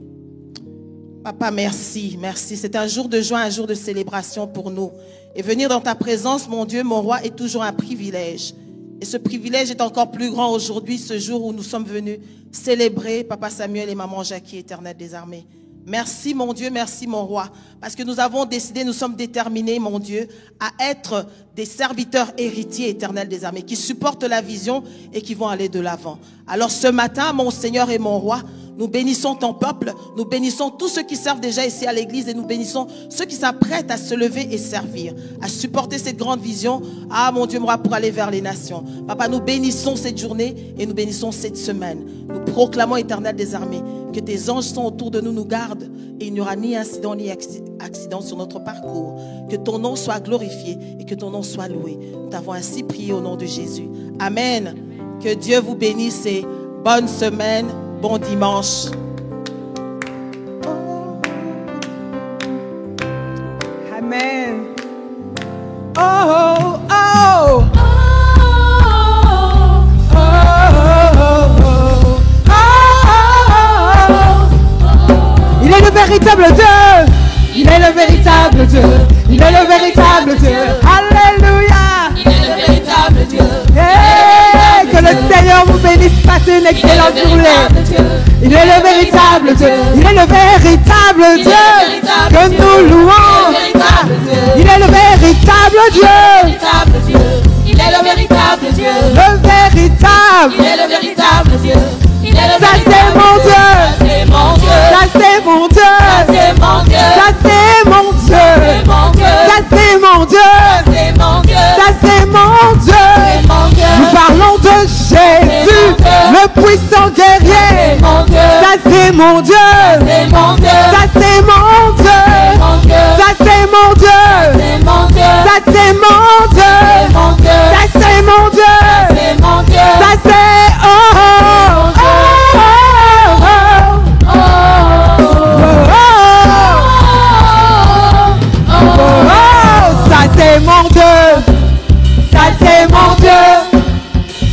Papa, merci, merci. C'est un jour de joie, un jour de célébration pour nous. Et venir dans ta présence, mon Dieu, mon roi, est toujours un privilège. Et ce privilège est encore plus grand aujourd'hui, ce jour où nous sommes venus célébrer Papa Samuel et Maman Jackie, Éternel des armées. Merci mon Dieu, merci mon roi, parce que nous avons décidé, nous sommes déterminés mon Dieu, à être des serviteurs héritiers éternels des armées, qui supportent la vision et qui vont aller de l'avant. Alors ce matin, mon Seigneur et mon roi, nous bénissons ton peuple, nous bénissons tous ceux qui servent déjà ici à l'église et nous bénissons ceux qui s'apprêtent à se lever et servir, à supporter cette grande vision. Ah mon Dieu, mon roi, pour aller vers les nations. Papa, nous bénissons cette journée et nous bénissons cette semaine. Nous proclamons, Éternel des armées, que tes anges sont autour de nous, nous gardent et il n'y aura ni incident ni accident sur notre parcours. Que ton nom soit glorifié et que ton nom soit loué. Nous t'avons ainsi prié au nom de Jésus. Amen. Que Dieu vous bénisse et bonne semaine. Bon dimanche. Amen. Oh, oh, oh. Il est le véritable Dieu. Il est le véritable Dieu. Il est le véritable Dieu. Alléluia. Il est le véritable Dieu. Hey, que le Seigneur vous bénisse. Passez une excellente journée. Il est le véritable Dieu. Il est le véritable Dieu que nous louons. Il est le véritable Dieu. Il est le véritable Dieu. Le véritable. Il est le véritable Dieu. Il est le Ça c'est mon Dieu. C'est mon Dieu. Ça c'est mon Dieu. C'est mon Dieu. Ça c'est mon Dieu. Mon Dieu. Ça c'est mon Dieu. C'est mon Dieu. Ça c'est mon Dieu. Mon Dieu. Nous parlons de Jésus, le puissant guerrier. Ça c'est mon Dieu. C'est mon Dieu. Ça c'est mon Dieu. Ça c'est mon Dieu. C'est mon Dieu. Ça c'est mon Dieu. Mon Dieu. Ça c'est mon Dieu. C'est mon Dieu. Ça c'est oh oh oh oh oh oh. Ça c'est mon Dieu. Ça c'est mon Dieu.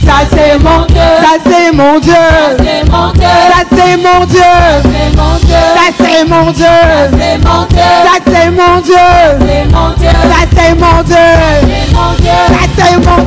Ça c'est mon Dieu. Ça c'est mon Dieu. C'est mon Dieu. Ça c'est mon Dieu. C'est mon Dieu. Ça c'est mon Dieu. C'est mon Dieu. Ça c'est mon Dieu. C'est mon Dieu. Ça c'est mon Dieu. C'est mon Dieu. Ça c'est mon Dieu.